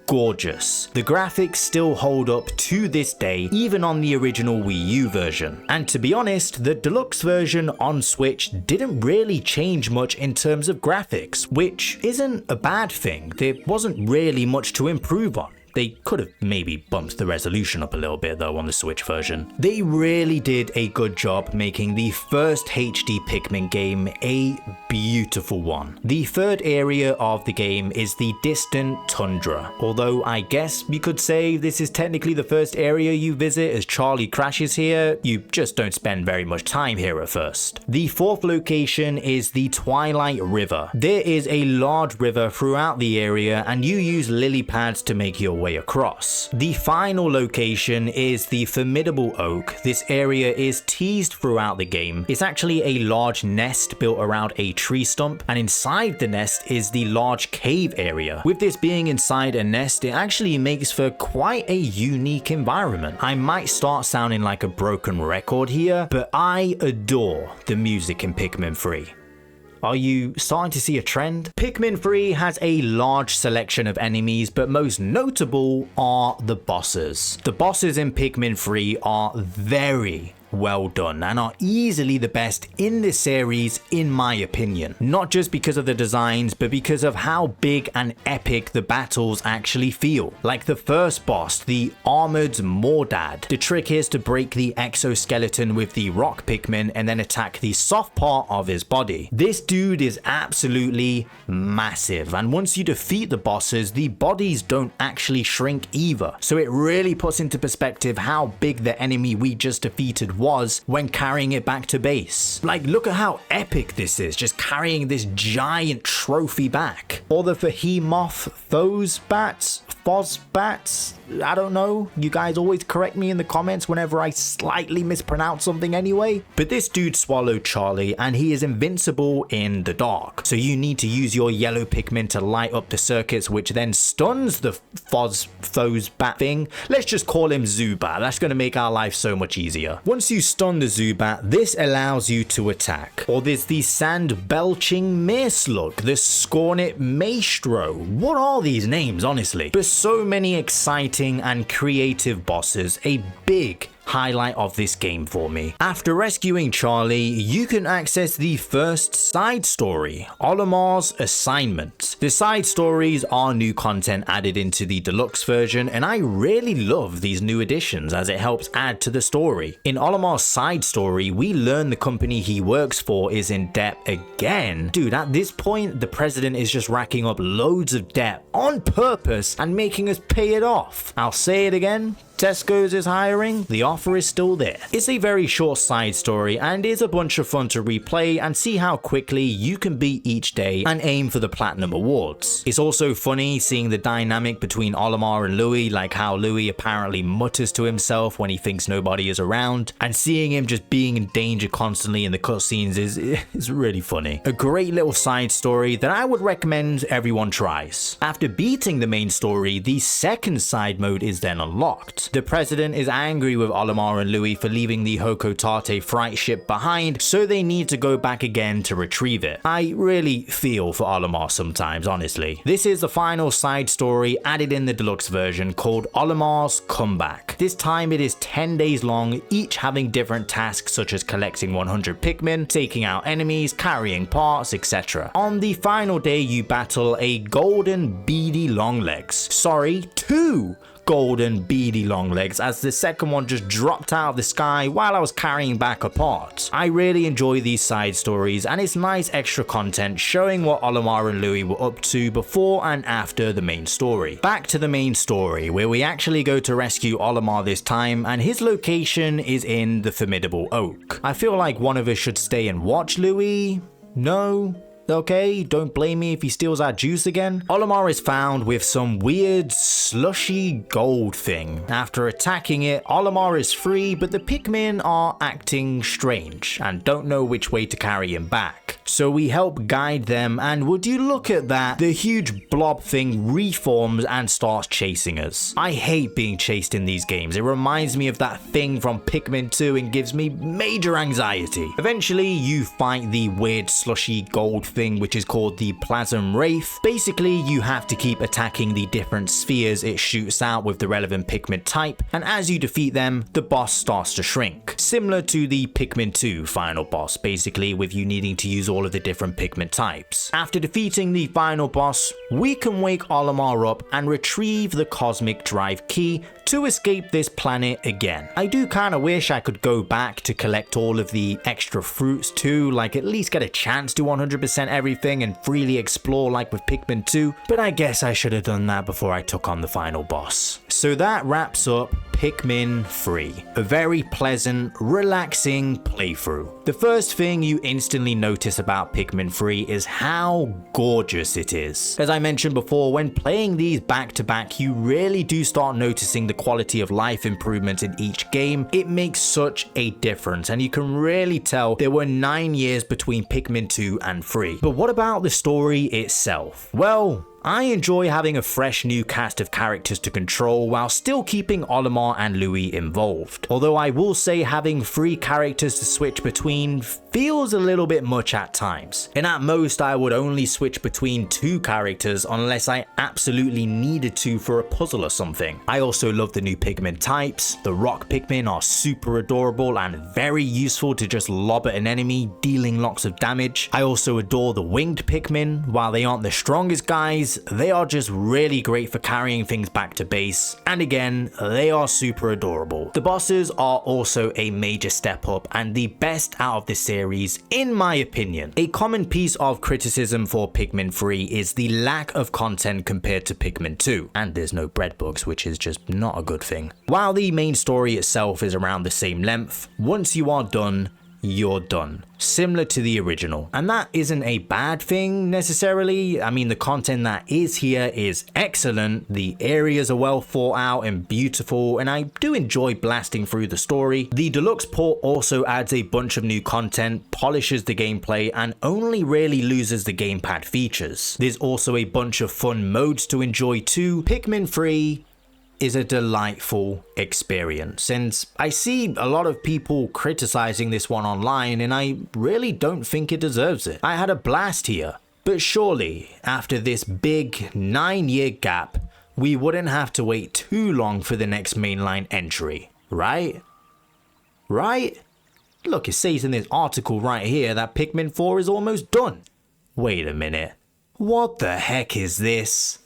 gorgeous. The graphics still hold up to this day, even on the original Wii U version. And to be honest, the deluxe version on Switch didn't really change much in terms of graphics, which isn't a bad thing. There wasn't really much to improve on. They could have maybe bumped the resolution up a little bit though on the Switch version. They really did a good job making the first HD Pikmin game a beautiful one. The third area of the game is the distant tundra, although I guess you could say this is technically the first area you visit as Charlie crashes here. You just don't spend very much time here at first. The fourth location is the Twilight River. There is a large river throughout the area and you use lily pads to make your way across. The final location is the Formidable Oak. This area is teased throughout the game. It's actually a large nest built around a tree stump, and inside the nest is the large cave area. With this being inside a nest, it actually makes for quite a unique environment. I might start sounding like a broken record here, but I adore the music in Pikmin 3. Are you starting to see a trend? Pikmin 3 has a large selection of enemies, but most notable are the bosses. The bosses in Pikmin 3 are very well done and are easily the best in this series in my opinion. Not just because of the designs, but because of how big and epic the battles actually feel. Like the first boss, the Armored Mordad. The trick is to break the exoskeleton with the rock Pikmin and then attack the soft part of his body. This dude is absolutely massive, and once you defeat the bosses, the bodies don't actually shrink either. So it really puts into perspective how big the enemy we just defeated was when carrying it back to base. Like, look at how epic this is, just carrying this giant trophy back. Or the Behemoth Fozbats, I don't know, you guys always correct me in the comments whenever I slightly mispronounce something anyway. But this dude swallowed Charlie and he is invincible in the dark. So you need to use your yellow Pikmin to light up the circuits, which then stuns the Fozbat thing. Let's just call him Zubat, that's going to make our life so much easier. Once you stun the Zubat, this allows you to attack. Or there's the Sand Belching Meerslug, the Scornet Maestro. What are these names, honestly? But so many exciting and creative bosses, a big highlight of this game for me. After rescuing Charlie, you can access the first side story, Olimar's Assignment. The side stories are new content added into the deluxe version, and I really love these new additions as it helps add to the story. In Olimar's side story, we learn the company he works for is in debt again. Dude, at this point, the president is just racking up loads of debt on purpose and making us pay it off. I'll say it again. Tesco's is hiring, the offer is still there. It's a very short side story and is a bunch of fun to replay and see how quickly you can beat each day and aim for the Platinum Awards. It's also funny seeing the dynamic between Olimar and Louis, like how Louis apparently mutters to himself when he thinks nobody is around, and seeing him just being in danger constantly in the cutscenes is really funny. A great little side story that I would recommend everyone tries. After beating the main story, the second side mode is then unlocked. boss. The president is angry with Olimar and Louis for leaving the Hokotate freight ship behind, so they need to go back again to retrieve it. I really feel for Olimar sometimes, honestly. This is the final side story added in the deluxe version called Olimar's Comeback. This time it is 10 days long, each having different tasks such as collecting 100 Pikmin, taking out enemies, carrying parts, etc. On the final day you battle a golden beady longlegs. Sorry, 2 golden beady longlegs, as the second one just dropped out of the sky while I was carrying back a part. I really enjoy these side stories, and it's nice extra content showing what Olimar and Louis were up to before and after the main story. Back to the main story, where we actually go to rescue Olimar this time, and his location is in the Formidable Oak. I feel like one of us should stay and watch Louis. No? Okay, don't blame me if he steals our juice again. Olimar is found with some weird slushy gold thing. After attacking it, Olimar is free, but the Pikmin are acting strange and don't know which way to carry him back. So we help guide them, and would you look at that, the huge blob thing reforms and starts chasing us. I hate being chased in these games. It reminds me of that thing from Pikmin 2 and gives me major anxiety. Eventually you fight the weird slushy gold thing, which is called the Plasm Wraith. Basically you have to keep attacking the different spheres it shoots out with the relevant Pikmin type, and as you defeat them, the boss starts to shrink. Similar to the Pikmin 2 final boss, basically, with you needing to use all of the different Pikmin types. After defeating the final boss, we can wake Olimar up and retrieve the Cosmic Drive Key to escape this planet again. I do kind of wish I could go back to collect all of the extra fruits too, like at least get a chance to 100% everything and freely explore like with Pikmin 2, but I guess I should have done that before I took on the final boss. So that wraps up Pikmin 3. A very pleasant, relaxing playthrough. The first thing you instantly notice about Pikmin 3 is how gorgeous it is. As I mentioned before, when playing these back to back, you really do start noticing the quality of life improvements in each game. It makes such a difference, and you can really tell there were 9 years between Pikmin 2 and 3. But what about the story itself? Well, I enjoy having a fresh new cast of characters to control while still keeping Olimar and Louis involved. Although I will say having 3 characters to switch between feels a little bit much at times. And at most I would only switch between 2 characters unless I absolutely needed to for a puzzle or something. I also love the new Pikmin types. The rock Pikmin are super adorable and very useful to just lob at an enemy, dealing lots of damage. I also adore the winged Pikmin. While they aren't the strongest guys, they are just really great for carrying things back to base, and again, they are super adorable. The bosses are also a major step up and the best out of the series in my opinion. A common piece of criticism for Pikmin 3 is the lack of content compared to Pikmin 2, and there's no bread bugs, which is just not a good thing. While the main story itself is around the same length, once you are done, you're done. Similar to the original. And that isn't a bad thing necessarily. I mean, the content that is here is excellent. The areas are well thought out and beautiful, and I do enjoy blasting through the story. The deluxe port also adds a bunch of new content, polishes the gameplay, and only really loses the gamepad features. There's also a bunch of fun modes to enjoy too. Pikmin 3 is a delightful experience, and I see a lot of people criticizing this one online, and I really don't think it deserves it. I had a blast here, but surely after this big 9-year gap, we wouldn't have to wait too long for the next mainline entry, right? Right? Look, it says in this article right here that Pikmin 4 is almost done. Wait a minute, what the heck is this?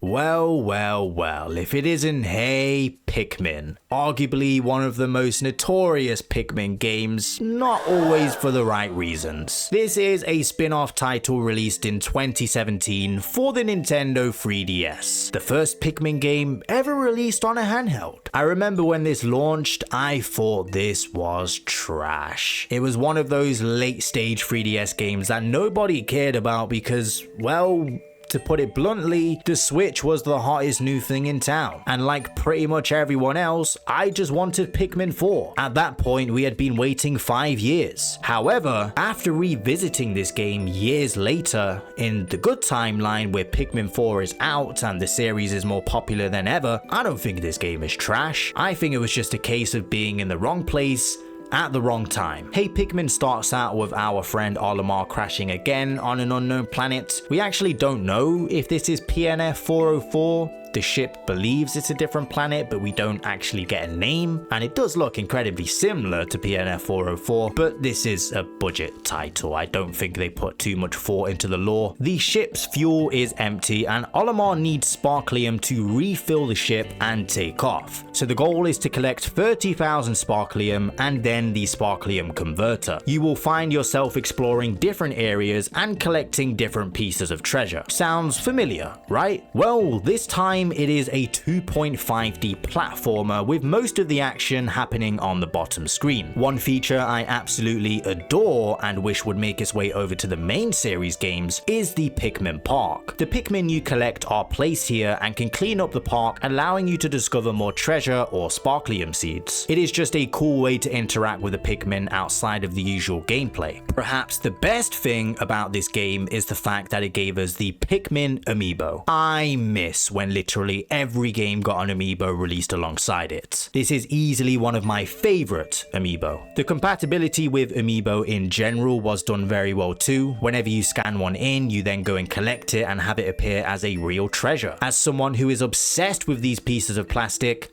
Well, if it isn't Hey Pikmin, arguably one of the most notorious Pikmin games, not always for the right reasons. This is a spin-off title released in 2017 for the Nintendo 3DS, the first Pikmin game ever released on a handheld. I remember when this launched, I thought this was trash. It was one of those late stage 3DS games that nobody cared about because, well, To put it bluntly, the Switch was the hottest new thing in town, and like pretty much everyone else, I just wanted Pikmin 4. At that point, we had been waiting 5 years. However, after revisiting this game years later, in the good timeline where Pikmin 4 is out and the series is more popular than ever, I don't think this game is trash. I think it was just a case of being in the wrong place at the wrong time. Hey Pikmin starts out with our friend Olimar crashing again on an unknown planet. We actually don't know if this is PNF 404. The ship believes it's a different planet, but we don't actually get a name, and it does look incredibly similar to PNF 404, but this is a budget title. I don't think they put too much thought into the lore. The ship's fuel is empty, and Olimar needs Sparklium to refill the ship and take off. So the goal is to collect 30,000 Sparklium and then the Sparklium converter. You will find yourself exploring different areas and collecting different pieces of treasure. Sounds familiar, right? Well, this time it is a 2.5D platformer with most of the action happening on the bottom screen. One feature I absolutely adore and wish would make its way over to the main series games is the Pikmin Park. The Pikmin you collect are placed here and can clean up the park, allowing you to discover more treasure or Sparklium seeds. It is just a cool way to interact with the Pikmin outside of the usual gameplay. Perhaps the best thing about this game is the fact that it gave us the Pikmin amiibo. I miss when literally every game got an amiibo released alongside it. This is easily one of my favorite amiibo. The compatibility with amiibo in general was done very well too. Whenever you scan one in, you then go and collect it and have it appear as a real treasure. As someone who is obsessed with these pieces of plastic,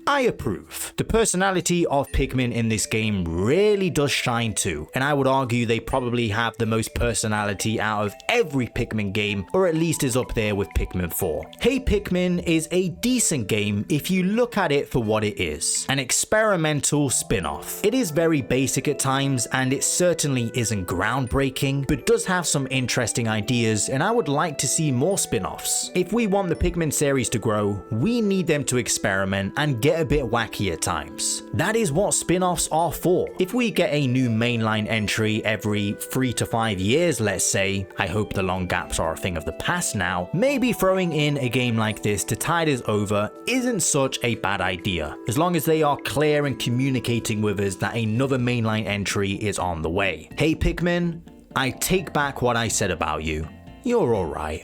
I approve. The personality of Pikmin in this game really does shine too, and I would argue they probably have the most personality out of every Pikmin game, or at least is up there with Pikmin 4. Hey Pikmin is a decent game if you look at it for what it is, an experimental spin-off. It is very basic at times, and it certainly isn't groundbreaking, but does have some interesting ideas, and I would like to see more spin-offs. If we want the Pikmin series to grow, we need them to experiment and get a bit wacky at times. That is what spin-offs are for. If we get a new mainline entry every 3 to 5 years, let's say, I hope the long gaps are a thing of the past now, maybe throwing in a game like this to tide us over isn't such a bad idea, as long as they are clear and communicating with us that another mainline entry is on the way. Hey Pikmin, I take back what I said about you. You're alright.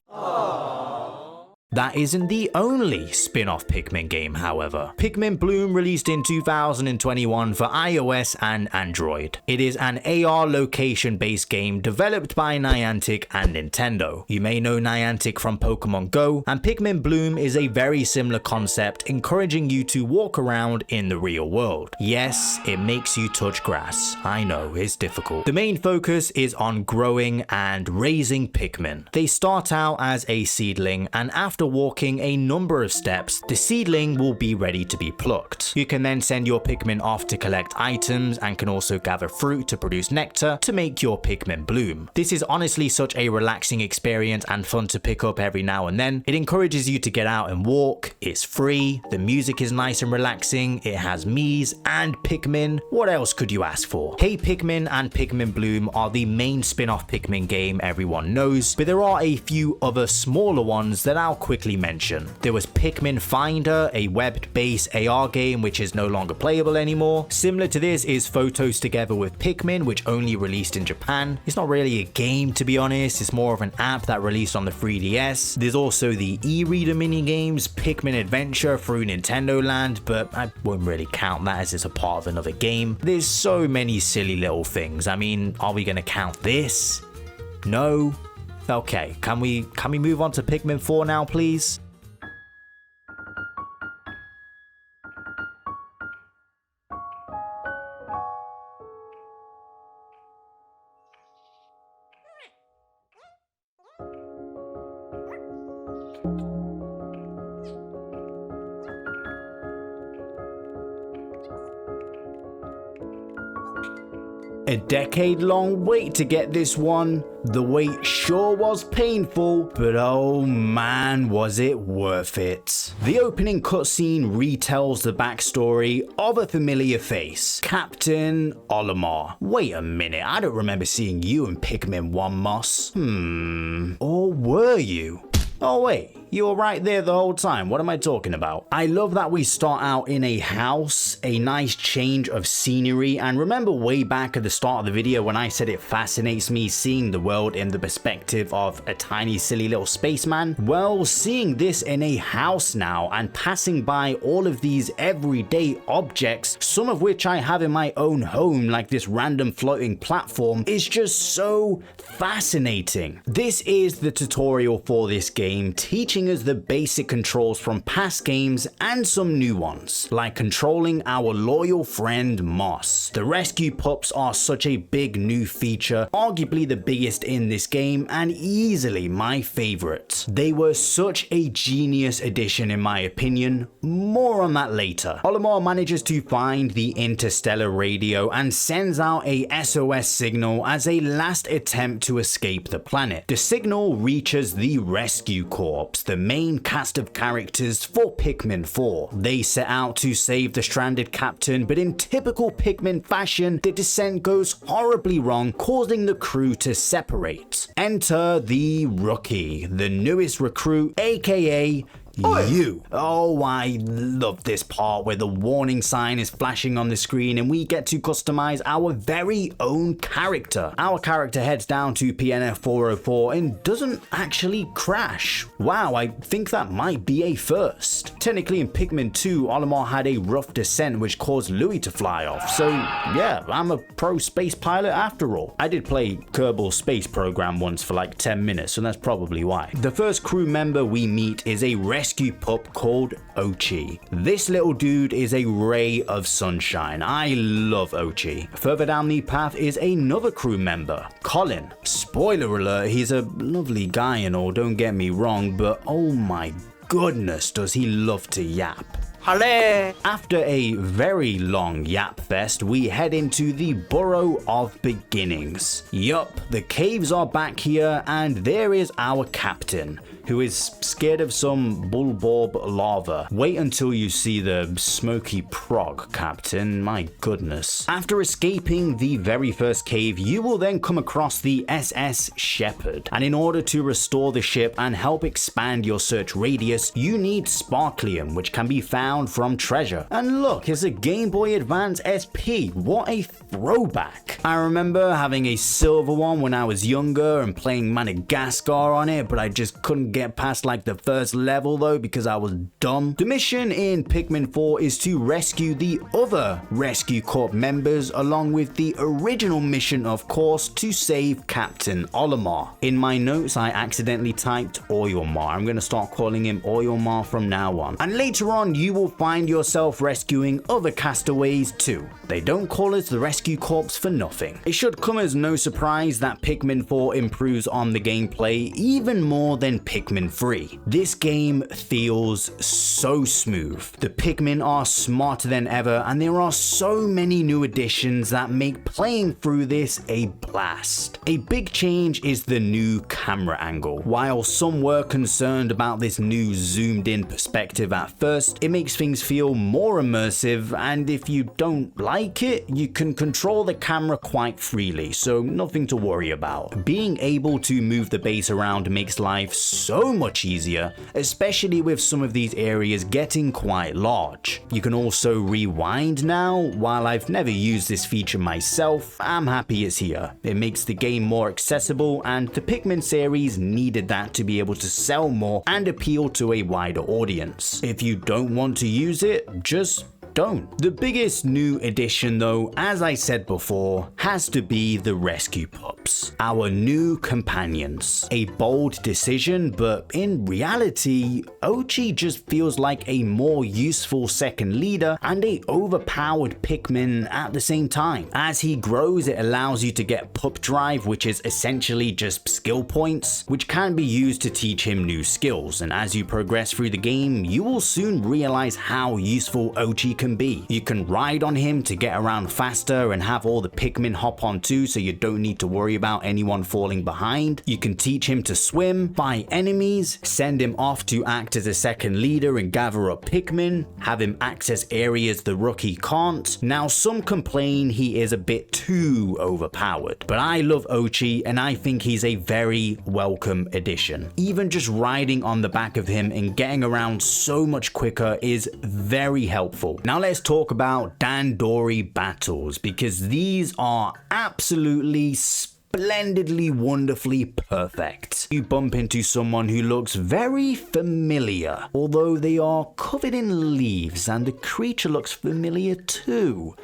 That isn't the only spin-off Pikmin game, however. Pikmin Bloom released in 2021 for iOS and Android. It is an AR location-based game developed by Niantic and Nintendo. You may know Niantic from Pokemon Go, and Pikmin Bloom is a very similar concept, encouraging you to walk around in the real world. Yes, it makes you touch grass. I know, it's difficult. The main focus is on growing and raising Pikmin. They start out as a seedling, and after walking a number of steps, the seedling will be ready to be plucked. You can then send your Pikmin off to collect items and can also gather fruit to produce nectar to make your Pikmin bloom. This is honestly such a relaxing experience and fun to pick up every now and then. It encourages you to get out and walk, it's free, the music is nice and relaxing, it has Miis and Pikmin. What else could you ask for? Hey Pikmin and Pikmin Bloom are the main spin-off Pikmin game everyone knows, but there are a few other smaller ones that I'll quickly mention. There was Pikmin Finder, a web-based AR game which is no longer playable anymore. Similar to this is Photos Together with Pikmin, which only released in Japan. It's not really a game, to be honest, it's more of an app that released on the 3DS. There's also the e-reader mini-games, Pikmin Adventure through Nintendo Land, but I wouldn't really count that as it's a part of another game. There's so many silly little things. I mean, are we gonna count this? No? Okay, can we move on to Pikmin 4 now, please? A decade-long wait to get this one. The wait sure was painful, but oh man, was it worth it. The opening cutscene retells the backstory of a familiar face, Captain Olimar. Wait a minute, I don't remember seeing you in Pikmin 1, Moss. Or were you? Oh wait, you were right there the whole time. What am I talking about? I love that we start out in a house, a nice change of scenery, and remember way back at the start of the video when I said it fascinates me seeing the world in the perspective of a tiny silly little spaceman? Well, seeing this in a house now and passing by all of these everyday objects, some of which I have in my own home like this random floating platform, is just so fascinating. This is the tutorial for this game, teaching us the basic controls from past games and some new ones, like controlling our loyal friend Moss. The rescue pups are such a big new feature, arguably the biggest in this game and easily my favorite. They were such a genius addition in my opinion. More on that later. Olimar manages to find the interstellar radio and sends out a SOS signal as a last attempt to escape the planet. The signal reaches the rescue corps, the main cast of characters for Pikmin 4. They set out to save the stranded captain, but in typical Pikmin fashion, the descent goes horribly wrong, causing the crew to separate. Enter the rookie, the newest recruit, aka you. Oh, I love this part where the warning sign is flashing on the screen and we get to customize our very own character. Our character heads down to PNF 404 and doesn't actually crash. Wow, I think that might be a first. Technically in Pikmin 2, Olimar had a rough descent which caused Louis to fly off. So yeah, I'm a pro space pilot after all. I did play Kerbal Space Program once for like 10 minutes, so that's probably why. The first crew member we meet is a rescue pup called Ochi. This little dude is a ray of sunshine. I love Ochi. Further down the path is another crew member, Colin. Spoiler alert, he's a lovely guy and all, don't get me wrong, but oh my goodness does he love to yap. Hello. After a very long yap fest, we head into the Burrow of Beginnings. Yup, the caves are back here and there is our captain, who is scared of some bulborb lava. Wait until you see the smoky prog, Captain, my goodness. After escaping the very first cave, you will then come across the SS Shepherd, and in order to restore the ship and help expand your search radius, you need Sparklium, which can be found from treasure. And look, it's a Game Boy Advance SP, what a throwback. I remember having a silver one when I was younger and playing Madagascar on it, but I just couldn't get past like the first level though because I was dumb. The mission in Pikmin 4 is to rescue the other Rescue Corps members along with the original mission, of course, to save Captain Olimar. In my notes I accidentally typed Oilmar. I'm going to start calling him Oilmar from now on. And later on you will find yourself rescuing other castaways too. They don't call us the Rescue Corps for nothing. It should come as no surprise that Pikmin 4 improves on the gameplay even more than Pikmin 3. This game feels so smooth. The Pikmin are smarter than ever and there are so many new additions that make playing through this a blast. A big change is the new camera angle. While some were concerned about this new zoomed in perspective at first, it makes things feel more immersive, and if you don't like it, you can control the camera quite freely, so nothing to worry about. Being able to move the base around makes life so much easier, especially with some of these areas getting quite large. You can also rewind now. While I've never used this feature myself, I'm happy it's here. It makes the game more accessible, and the Pikmin series needed that to be able to sell more and appeal to a wider audience. If you don't want to use it, just don't. The biggest new addition though, as I said before, has to be the rescue pups, our new companions. A bold decision, but in reality, Ochi just feels like a more useful second leader and a overpowered Pikmin at the same time. As he grows, it allows you to get pup drive, which is essentially just skill points, which can be used to teach him new skills, and as you progress through the game, you will soon realize how useful Ochi can be. You can ride on him to get around faster and have all the Pikmin hop on too, so you don't need to worry about anyone falling behind. You can teach him to swim, fight enemies, send him off to act as a second leader and gather up Pikmin, have him access areas the rookie can't. Now some complain he is a bit too overpowered, but I love Ochi and I think he's a very welcome addition. Even just riding on the back of him and getting around so much quicker is very helpful. Now let's talk about Dandori battles, because these are absolutely splendidly, wonderfully perfect. You bump into someone who looks very familiar, although they are covered in leaves and the creature looks familiar too.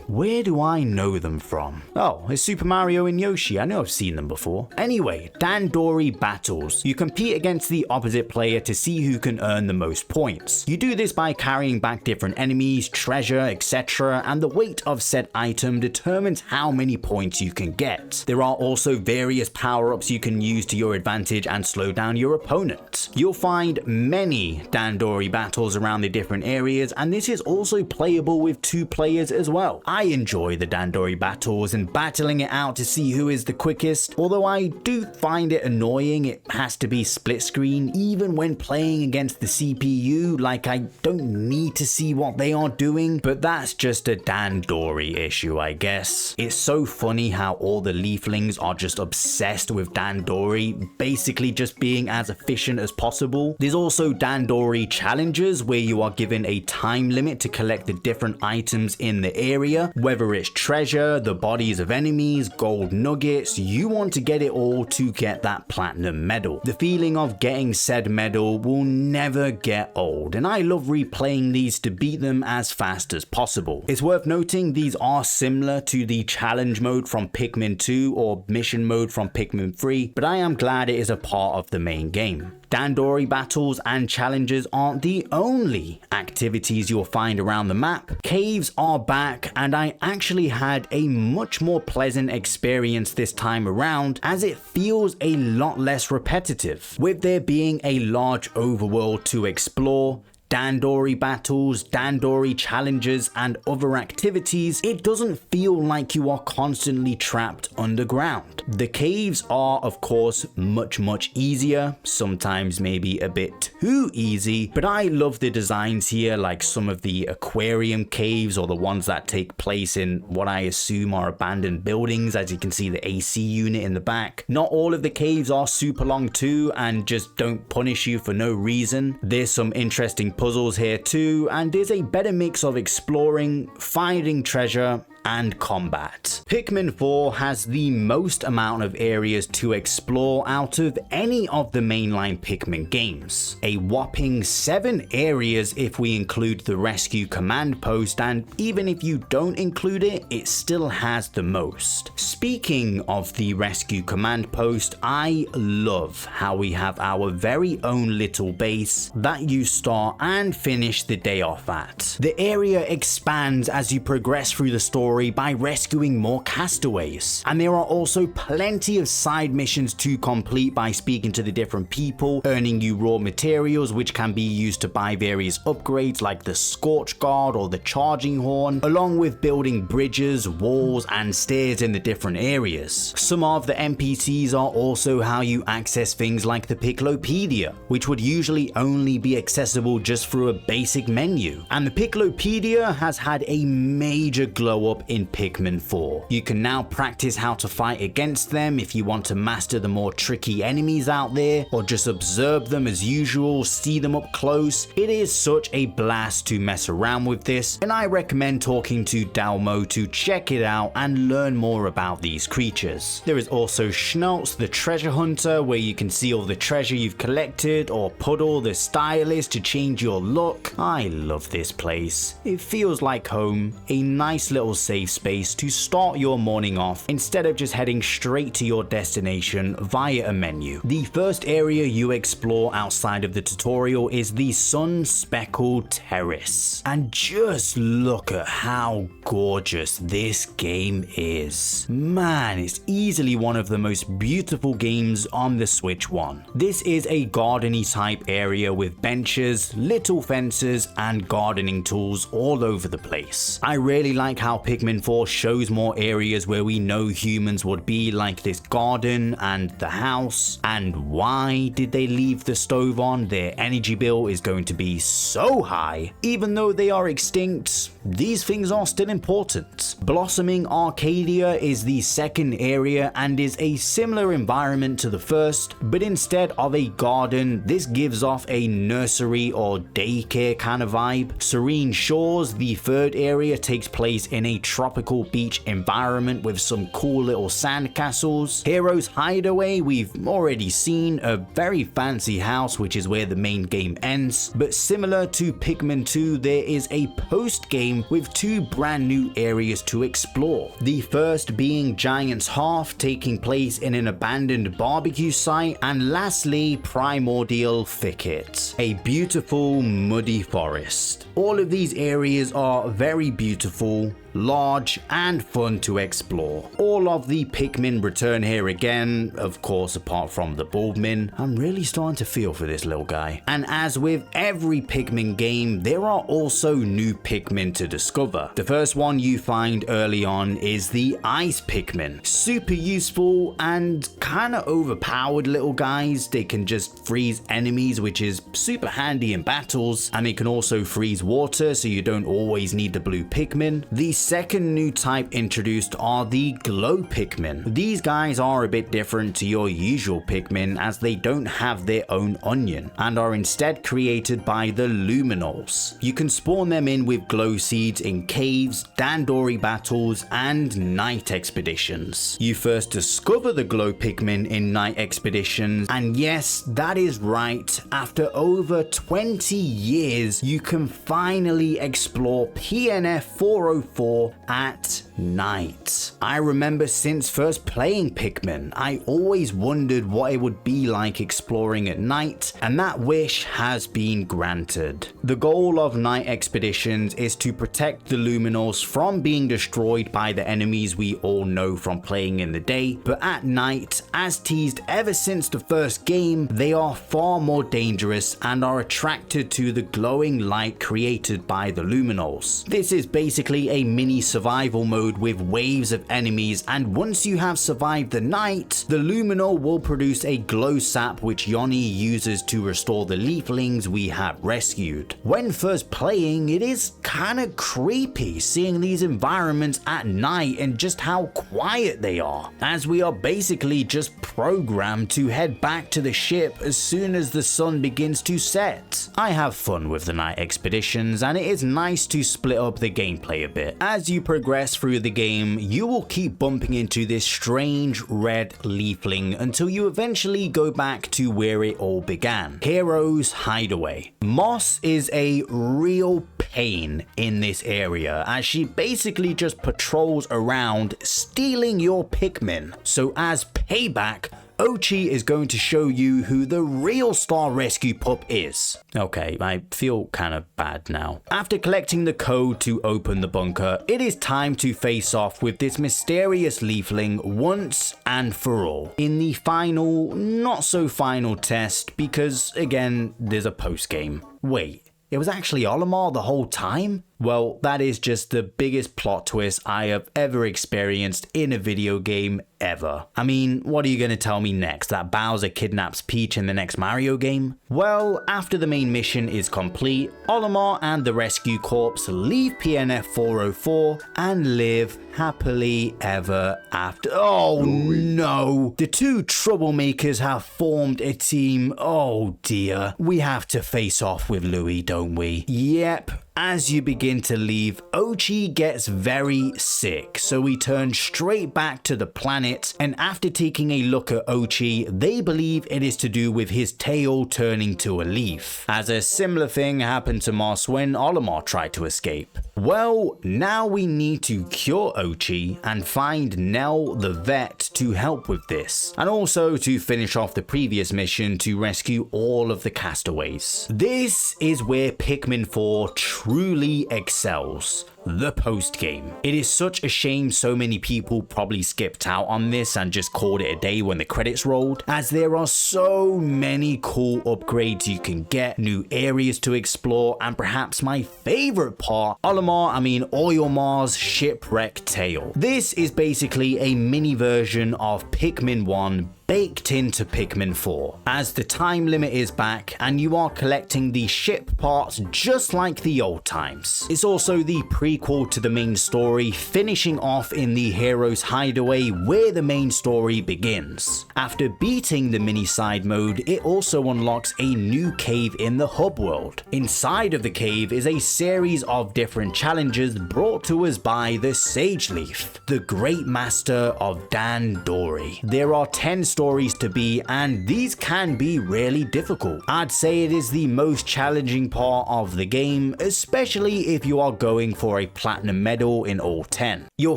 Where do I know them from? Oh, it's Super Mario and Yoshi. I know I've seen them before. Anyway, Dandori battles. You compete against the opposite player to see who can earn the most points. You do this by carrying back different enemies, treasure, etc., and the weight of said item determines how many points you can get. There are also various power-ups you can use to your advantage and slow down your opponent. You'll find many Dandori battles around the different areas, and this is also playable with 2 players as well. I enjoy the Dandori battles and battling it out to see who is the quickest, although I do find it annoying it has to be split screen even when playing against the CPU. Like, I don't need to see what they are doing, but that's just a Dandori issue, I guess. It's so funny how all the leaflings are just obsessed with Dandori, basically just being as efficient as possible. There's also Dandori challenges where you are given a time limit to collect the different items in the area, whether it's treasure, the bodies of enemies, gold nuggets. You want to get it all to get that platinum medal. The feeling of getting said medal will never get old, and I love replaying these to beat them as fast as possible. It's worth noting these are similar to the challenge mode from Pikmin 2 or mission mode from Pikmin 3, but I am glad it is a part of the main game. Dandori battles and challenges aren't the only activities you'll find around the map. Caves are back, and I actually had a much more pleasant experience this time around, as it feels a lot less repetitive. With there being a large overworld to explore, Dandori battles, Dandori challenges, and other activities, it doesn't feel like you are constantly trapped underground. The caves are, of course, much easier, sometimes maybe a bit too easy, but I love the designs here, like some of the aquarium caves or the ones that take place in what I assume are abandoned buildings. As you can see, the AC unit in the back. Not all of the caves are super long too and just don't punish you for no reason. There's some interesting puzzles here too, and there's a better mix of exploring, finding treasure, and combat. Pikmin 4 has the most amount of areas to explore out of any of the mainline Pikmin games. A whopping 7 areas if we include the rescue command post, and even if you don't include it, it still has the most. Speaking of the rescue command post, I love how we have our very own little base that you start and finish the day off at. The area expands as you progress through the story by rescuing more castaways, and there are also plenty of side missions to complete by speaking to the different people, earning you raw materials which can be used to buy various upgrades like the Scorch Guard or the Charging Horn, along with building bridges, walls, and stairs in the different areas. Some of the NPCs are also how you access things like the Piclopedia, which would usually only be accessible just through a basic menu, and the Piclopedia has had a major glow up in Pikmin 4. You can now practice how to fight against them if you want to master the more tricky enemies out there, or just observe them as usual, see them up close. It is such a blast to mess around with this, and I recommend talking to Dalmo to check it out and learn more about these creatures. There is also Schnauz the treasure hunter, where you can see all the treasure you've collected, or Puddle the stylist to change your look. I love this place. It feels like home, a nice little safe safe space to start your morning off instead of just heading straight to your destination via a menu. The first area you explore outside of the tutorial is the sun-speckled terrace. And just look at how gorgeous this game is. Man, it's easily one of the most beautiful games on the Switch One. This is a gardeny type area with benches, little fences, and gardening tools all over the place. I really like how Pikmin 4 shows more areas where we know humans would be, like this garden and the house. And why did they leave the stove on? Their energy bill is going to be so high. Even though they are extinct, these things are still important. Blossoming Arcadia is the second area and is a similar environment to the first, but instead of a garden, this gives off a nursery or daycare kind of vibe. Serene Shores, the third area, takes place in a tropical beach environment with some cool little sand castles. Hero's Hideaway, we've already seen, a very fancy house, which is where the main game ends. But similar to Pikmin 2, there is a post-game with two brand new areas to explore. The first being Giant's Hearth, taking place in an abandoned barbecue site, and lastly Primordial Thicket, a beautiful muddy forest. All of these areas are very beautiful, large, and fun to explore. All of the Pikmin return here again, of course apart from the Bulbmin. I'm really starting to feel for this little guy. And as with every Pikmin game, there are also new Pikmin to discover. The first one you find early on is the Ice Pikmin. Super useful and kinda overpowered little guys. They can just freeze enemies, which is super handy in battles, and they can also freeze water, so you don't always need the blue Pikmin. The second new type introduced are the Glow Pikmin. These guys are a bit different to your usual Pikmin, as they don't have their own onion and are instead created by the Luminals. You can spawn them in with glow seeds in caves, Dandori battles, and night expeditions. You first discover the Glow Pikmin in night expeditions, and yes, that is right, after over 20 years you can finally explore PNF 404 at night. I remember since first playing Pikmin, I always wondered what it would be like exploring at night, and that wish has been granted. The goal of night expeditions is to protect the Luminals from being destroyed by the enemies we all know from playing in the day, but at night, as teased ever since the first game, they are far more dangerous and are attracted to the glowing light created by the Luminals. This is basically a mini survival mode with waves of enemies, and once you have survived the night, the Luminal will produce a glow sap which Yoni uses to restore the leaflings we have rescued. When first playing, it is kinda creepy seeing these environments at night and just how quiet they are, as we are basically just programmed to head back to the ship as soon as the sun begins to set. I have fun with the night expeditions, and it is nice to split up the gameplay a bit. As you progress through the game, you will keep bumping into this strange red leafling until you eventually go back to where it all began, Hero's Hideaway. Moss is a real pain in this area, as she basically just patrols around stealing your Pikmin. So as payback, Ochi is going to show you who the real Star Rescue Pup is. Okay, I feel kind of bad now. After collecting the code to open the bunker, it is time to face off with this mysterious leafling once and for all. In the final, not so final test, because again, there's a post game. Wait. It was actually Olimar the whole time? Well, that is just the biggest plot twist I have ever experienced in a video game ever. I mean, what are you gonna tell me next? That Bowser kidnaps Peach in the next Mario game? Well, after the main mission is complete, Olimar and the Rescue Corps leave PNF 404 and live happily ever after. Oh no! The two troublemakers have formed a team. Oh dear. We have to face off with Louis, don't we? Yep. As you begin to leave, Ochi gets very sick, so we turn straight back to the planet, and after taking a look at Ochi, they believe it is to do with his tail turning to a leaf, as a similar thing happened to Moss when Olimar tried to escape. Well, now we need to cure Ochi and find Nell the vet to help with this, and also to finish off the previous mission to rescue all of the castaways. This is where Pikmin 4 truly excels. The post-game. It is such a shame so many people probably skipped out on this and just called it a day when the credits rolled, as there are so many cool upgrades you can get, new areas to explore, and perhaps my favorite part, Oilmar's shipwreck tale. This is basically a mini version of Pikmin 1 baked into Pikmin 4, as the time limit is back and you are collecting the ship parts just like the old times. It's also the prequel to the main story, finishing off in the hero's hideaway where the main story begins. After beating the mini side mode, it also unlocks a new cave in the hub world. Inside of the cave is a series of different challenges brought to us by the Sage Leaf, the great master of Dandori. There are 10 stories to be, and these can be really difficult. I'd say it is the most challenging part of the game, especially if you are going for a platinum medal in all 10. You'll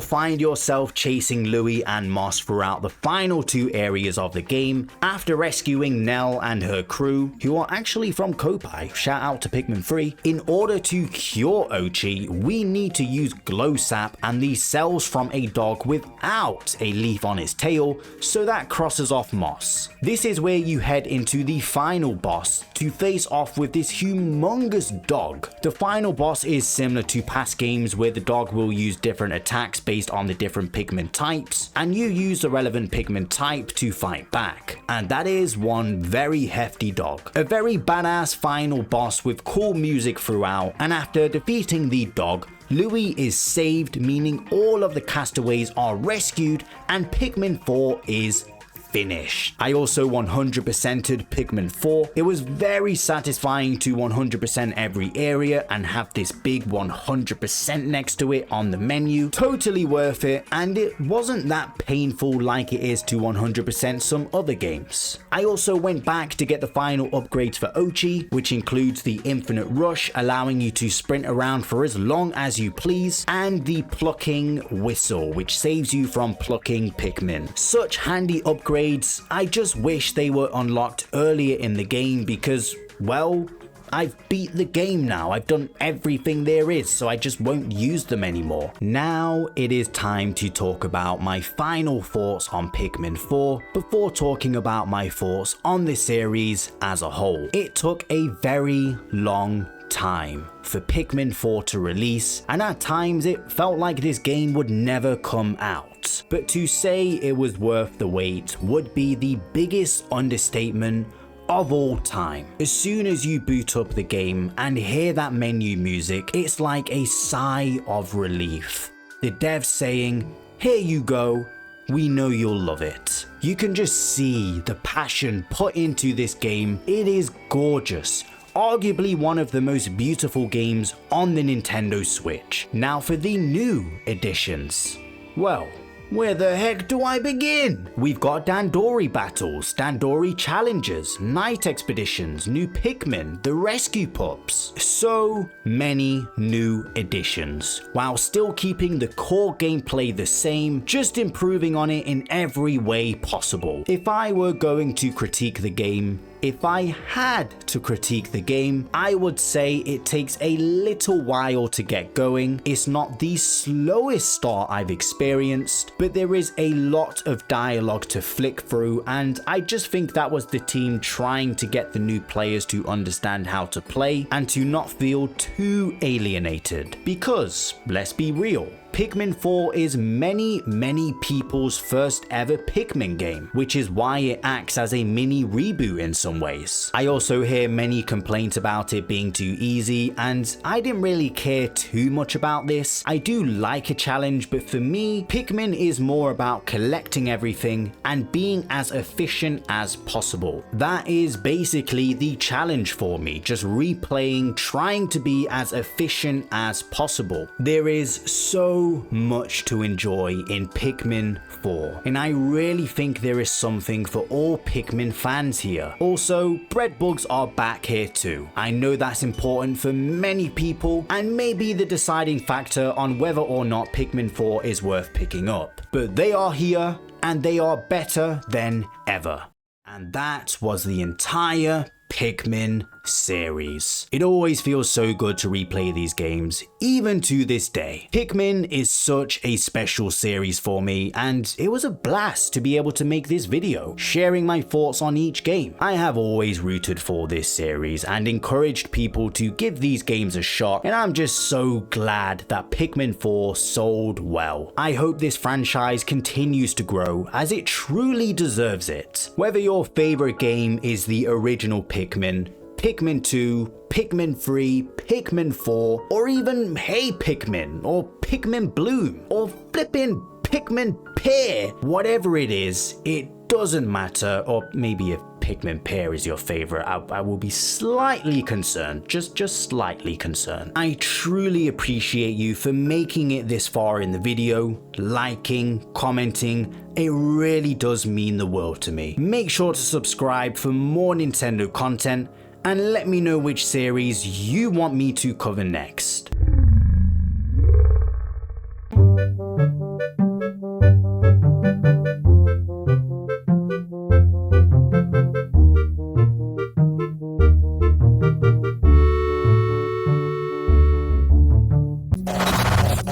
find yourself chasing Louie and Moss throughout the final 2 areas of the game after rescuing Nell and her crew, who are actually from Kopai, shout out to Pikmin 3. In order to cure Ochi, we need to use glow sap and the cells from a dog without a leaf on its tail, so that crosses off Moss. This is where you head into the final boss to face off with this humongous dog. The final boss is similar to past games where the dog will use different attacks based on the different Pikmin types, and you use the relevant Pikmin type to fight back. And that is one very hefty dog. A very badass final boss with cool music throughout, and after defeating the dog, Louie is saved, meaning all of the castaways are rescued and Pikmin 4 is finished. I also 100%ed Pikmin 4. It was very satisfying to 100% every area and have this big 100% next to it on the menu. Totally worth it, and it wasn't that painful like it is to 100% some other games. I also went back to get the final upgrades for Ochi, which includes the Infinite Rush, allowing you to sprint around for as long as you please, and the Plucking Whistle, which saves you from plucking Pikmin. Such handy upgrades. I just wish they were unlocked earlier in the game because, well, I've beat the game now. I've done everything there is, so I just won't use them anymore. Now it is time to talk about my final thoughts on Pikmin 4 before talking about my thoughts on the series as a whole. It took a very long time for Pikmin 4 to release, and at times it felt like this game would never come out. But to say it was worth the wait would be the biggest understatement of all time. As soon as you boot up the game and hear that menu music, it's like a sigh of relief. The devs saying, "Here you go, we know you'll love it." You can just see the passion put into this game. It is gorgeous. Arguably one of the most beautiful games on the Nintendo Switch. Now for the new editions. Well, where the heck do I begin? We've got Dandori battles, Dandori challenges, night expeditions, new Pikmin, the rescue pups. So many new additions, while still keeping the core gameplay the same, just improving on it in every way possible. If I were going to critique the game, if I had to critique the game, I would say it takes a little while to get going. It's not the slowest start I've experienced, but there is a lot of dialogue to flick through, and I just think that was the team trying to get the new players to understand how to play and to not feel too alienated. Because, let's be real, Pikmin 4 is many people's first ever Pikmin game, which is why it acts as a mini reboot in some ways. I also hear many complaints about it being too easy, and I didn't really care too much about this. I do like a challenge, but for me, Pikmin is more about collecting everything and being as efficient as possible. That is basically the challenge for me, just replaying, trying to be as efficient as possible. There is so much to enjoy in Pikmin 4, and I really think there is something for all Pikmin fans here. Also, bread bugs are back here too. I know that's important for many people and may be the deciding factor on whether or not Pikmin 4 is worth picking up, but they are here and they are better than ever. And that was the entire Pikmin series. It always feels so good to replay these games, even to this day. Pikmin is such a special series for me, and it was a blast to be able to make this video, sharing my thoughts on each game. I have always rooted for this series and encouraged people to give these games a shot, and I'm just so glad that Pikmin 4 sold well. I hope this franchise continues to grow, as it truly deserves it. Whether your favorite game is the original Pikmin, Pikmin 2, Pikmin 3, Pikmin 4, or even Hey Pikmin, or Pikmin Bloom, or flippin' Pikmin Pear, whatever it is, it doesn't matter. Or maybe if Pikmin Pear is your favorite, I will be slightly concerned, just slightly concerned. I truly appreciate you for making it this far in the video, liking, commenting. It really does mean the world to me. Make sure to subscribe for more Nintendo content, and let me know which series you want me to cover next.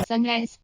Sunrise.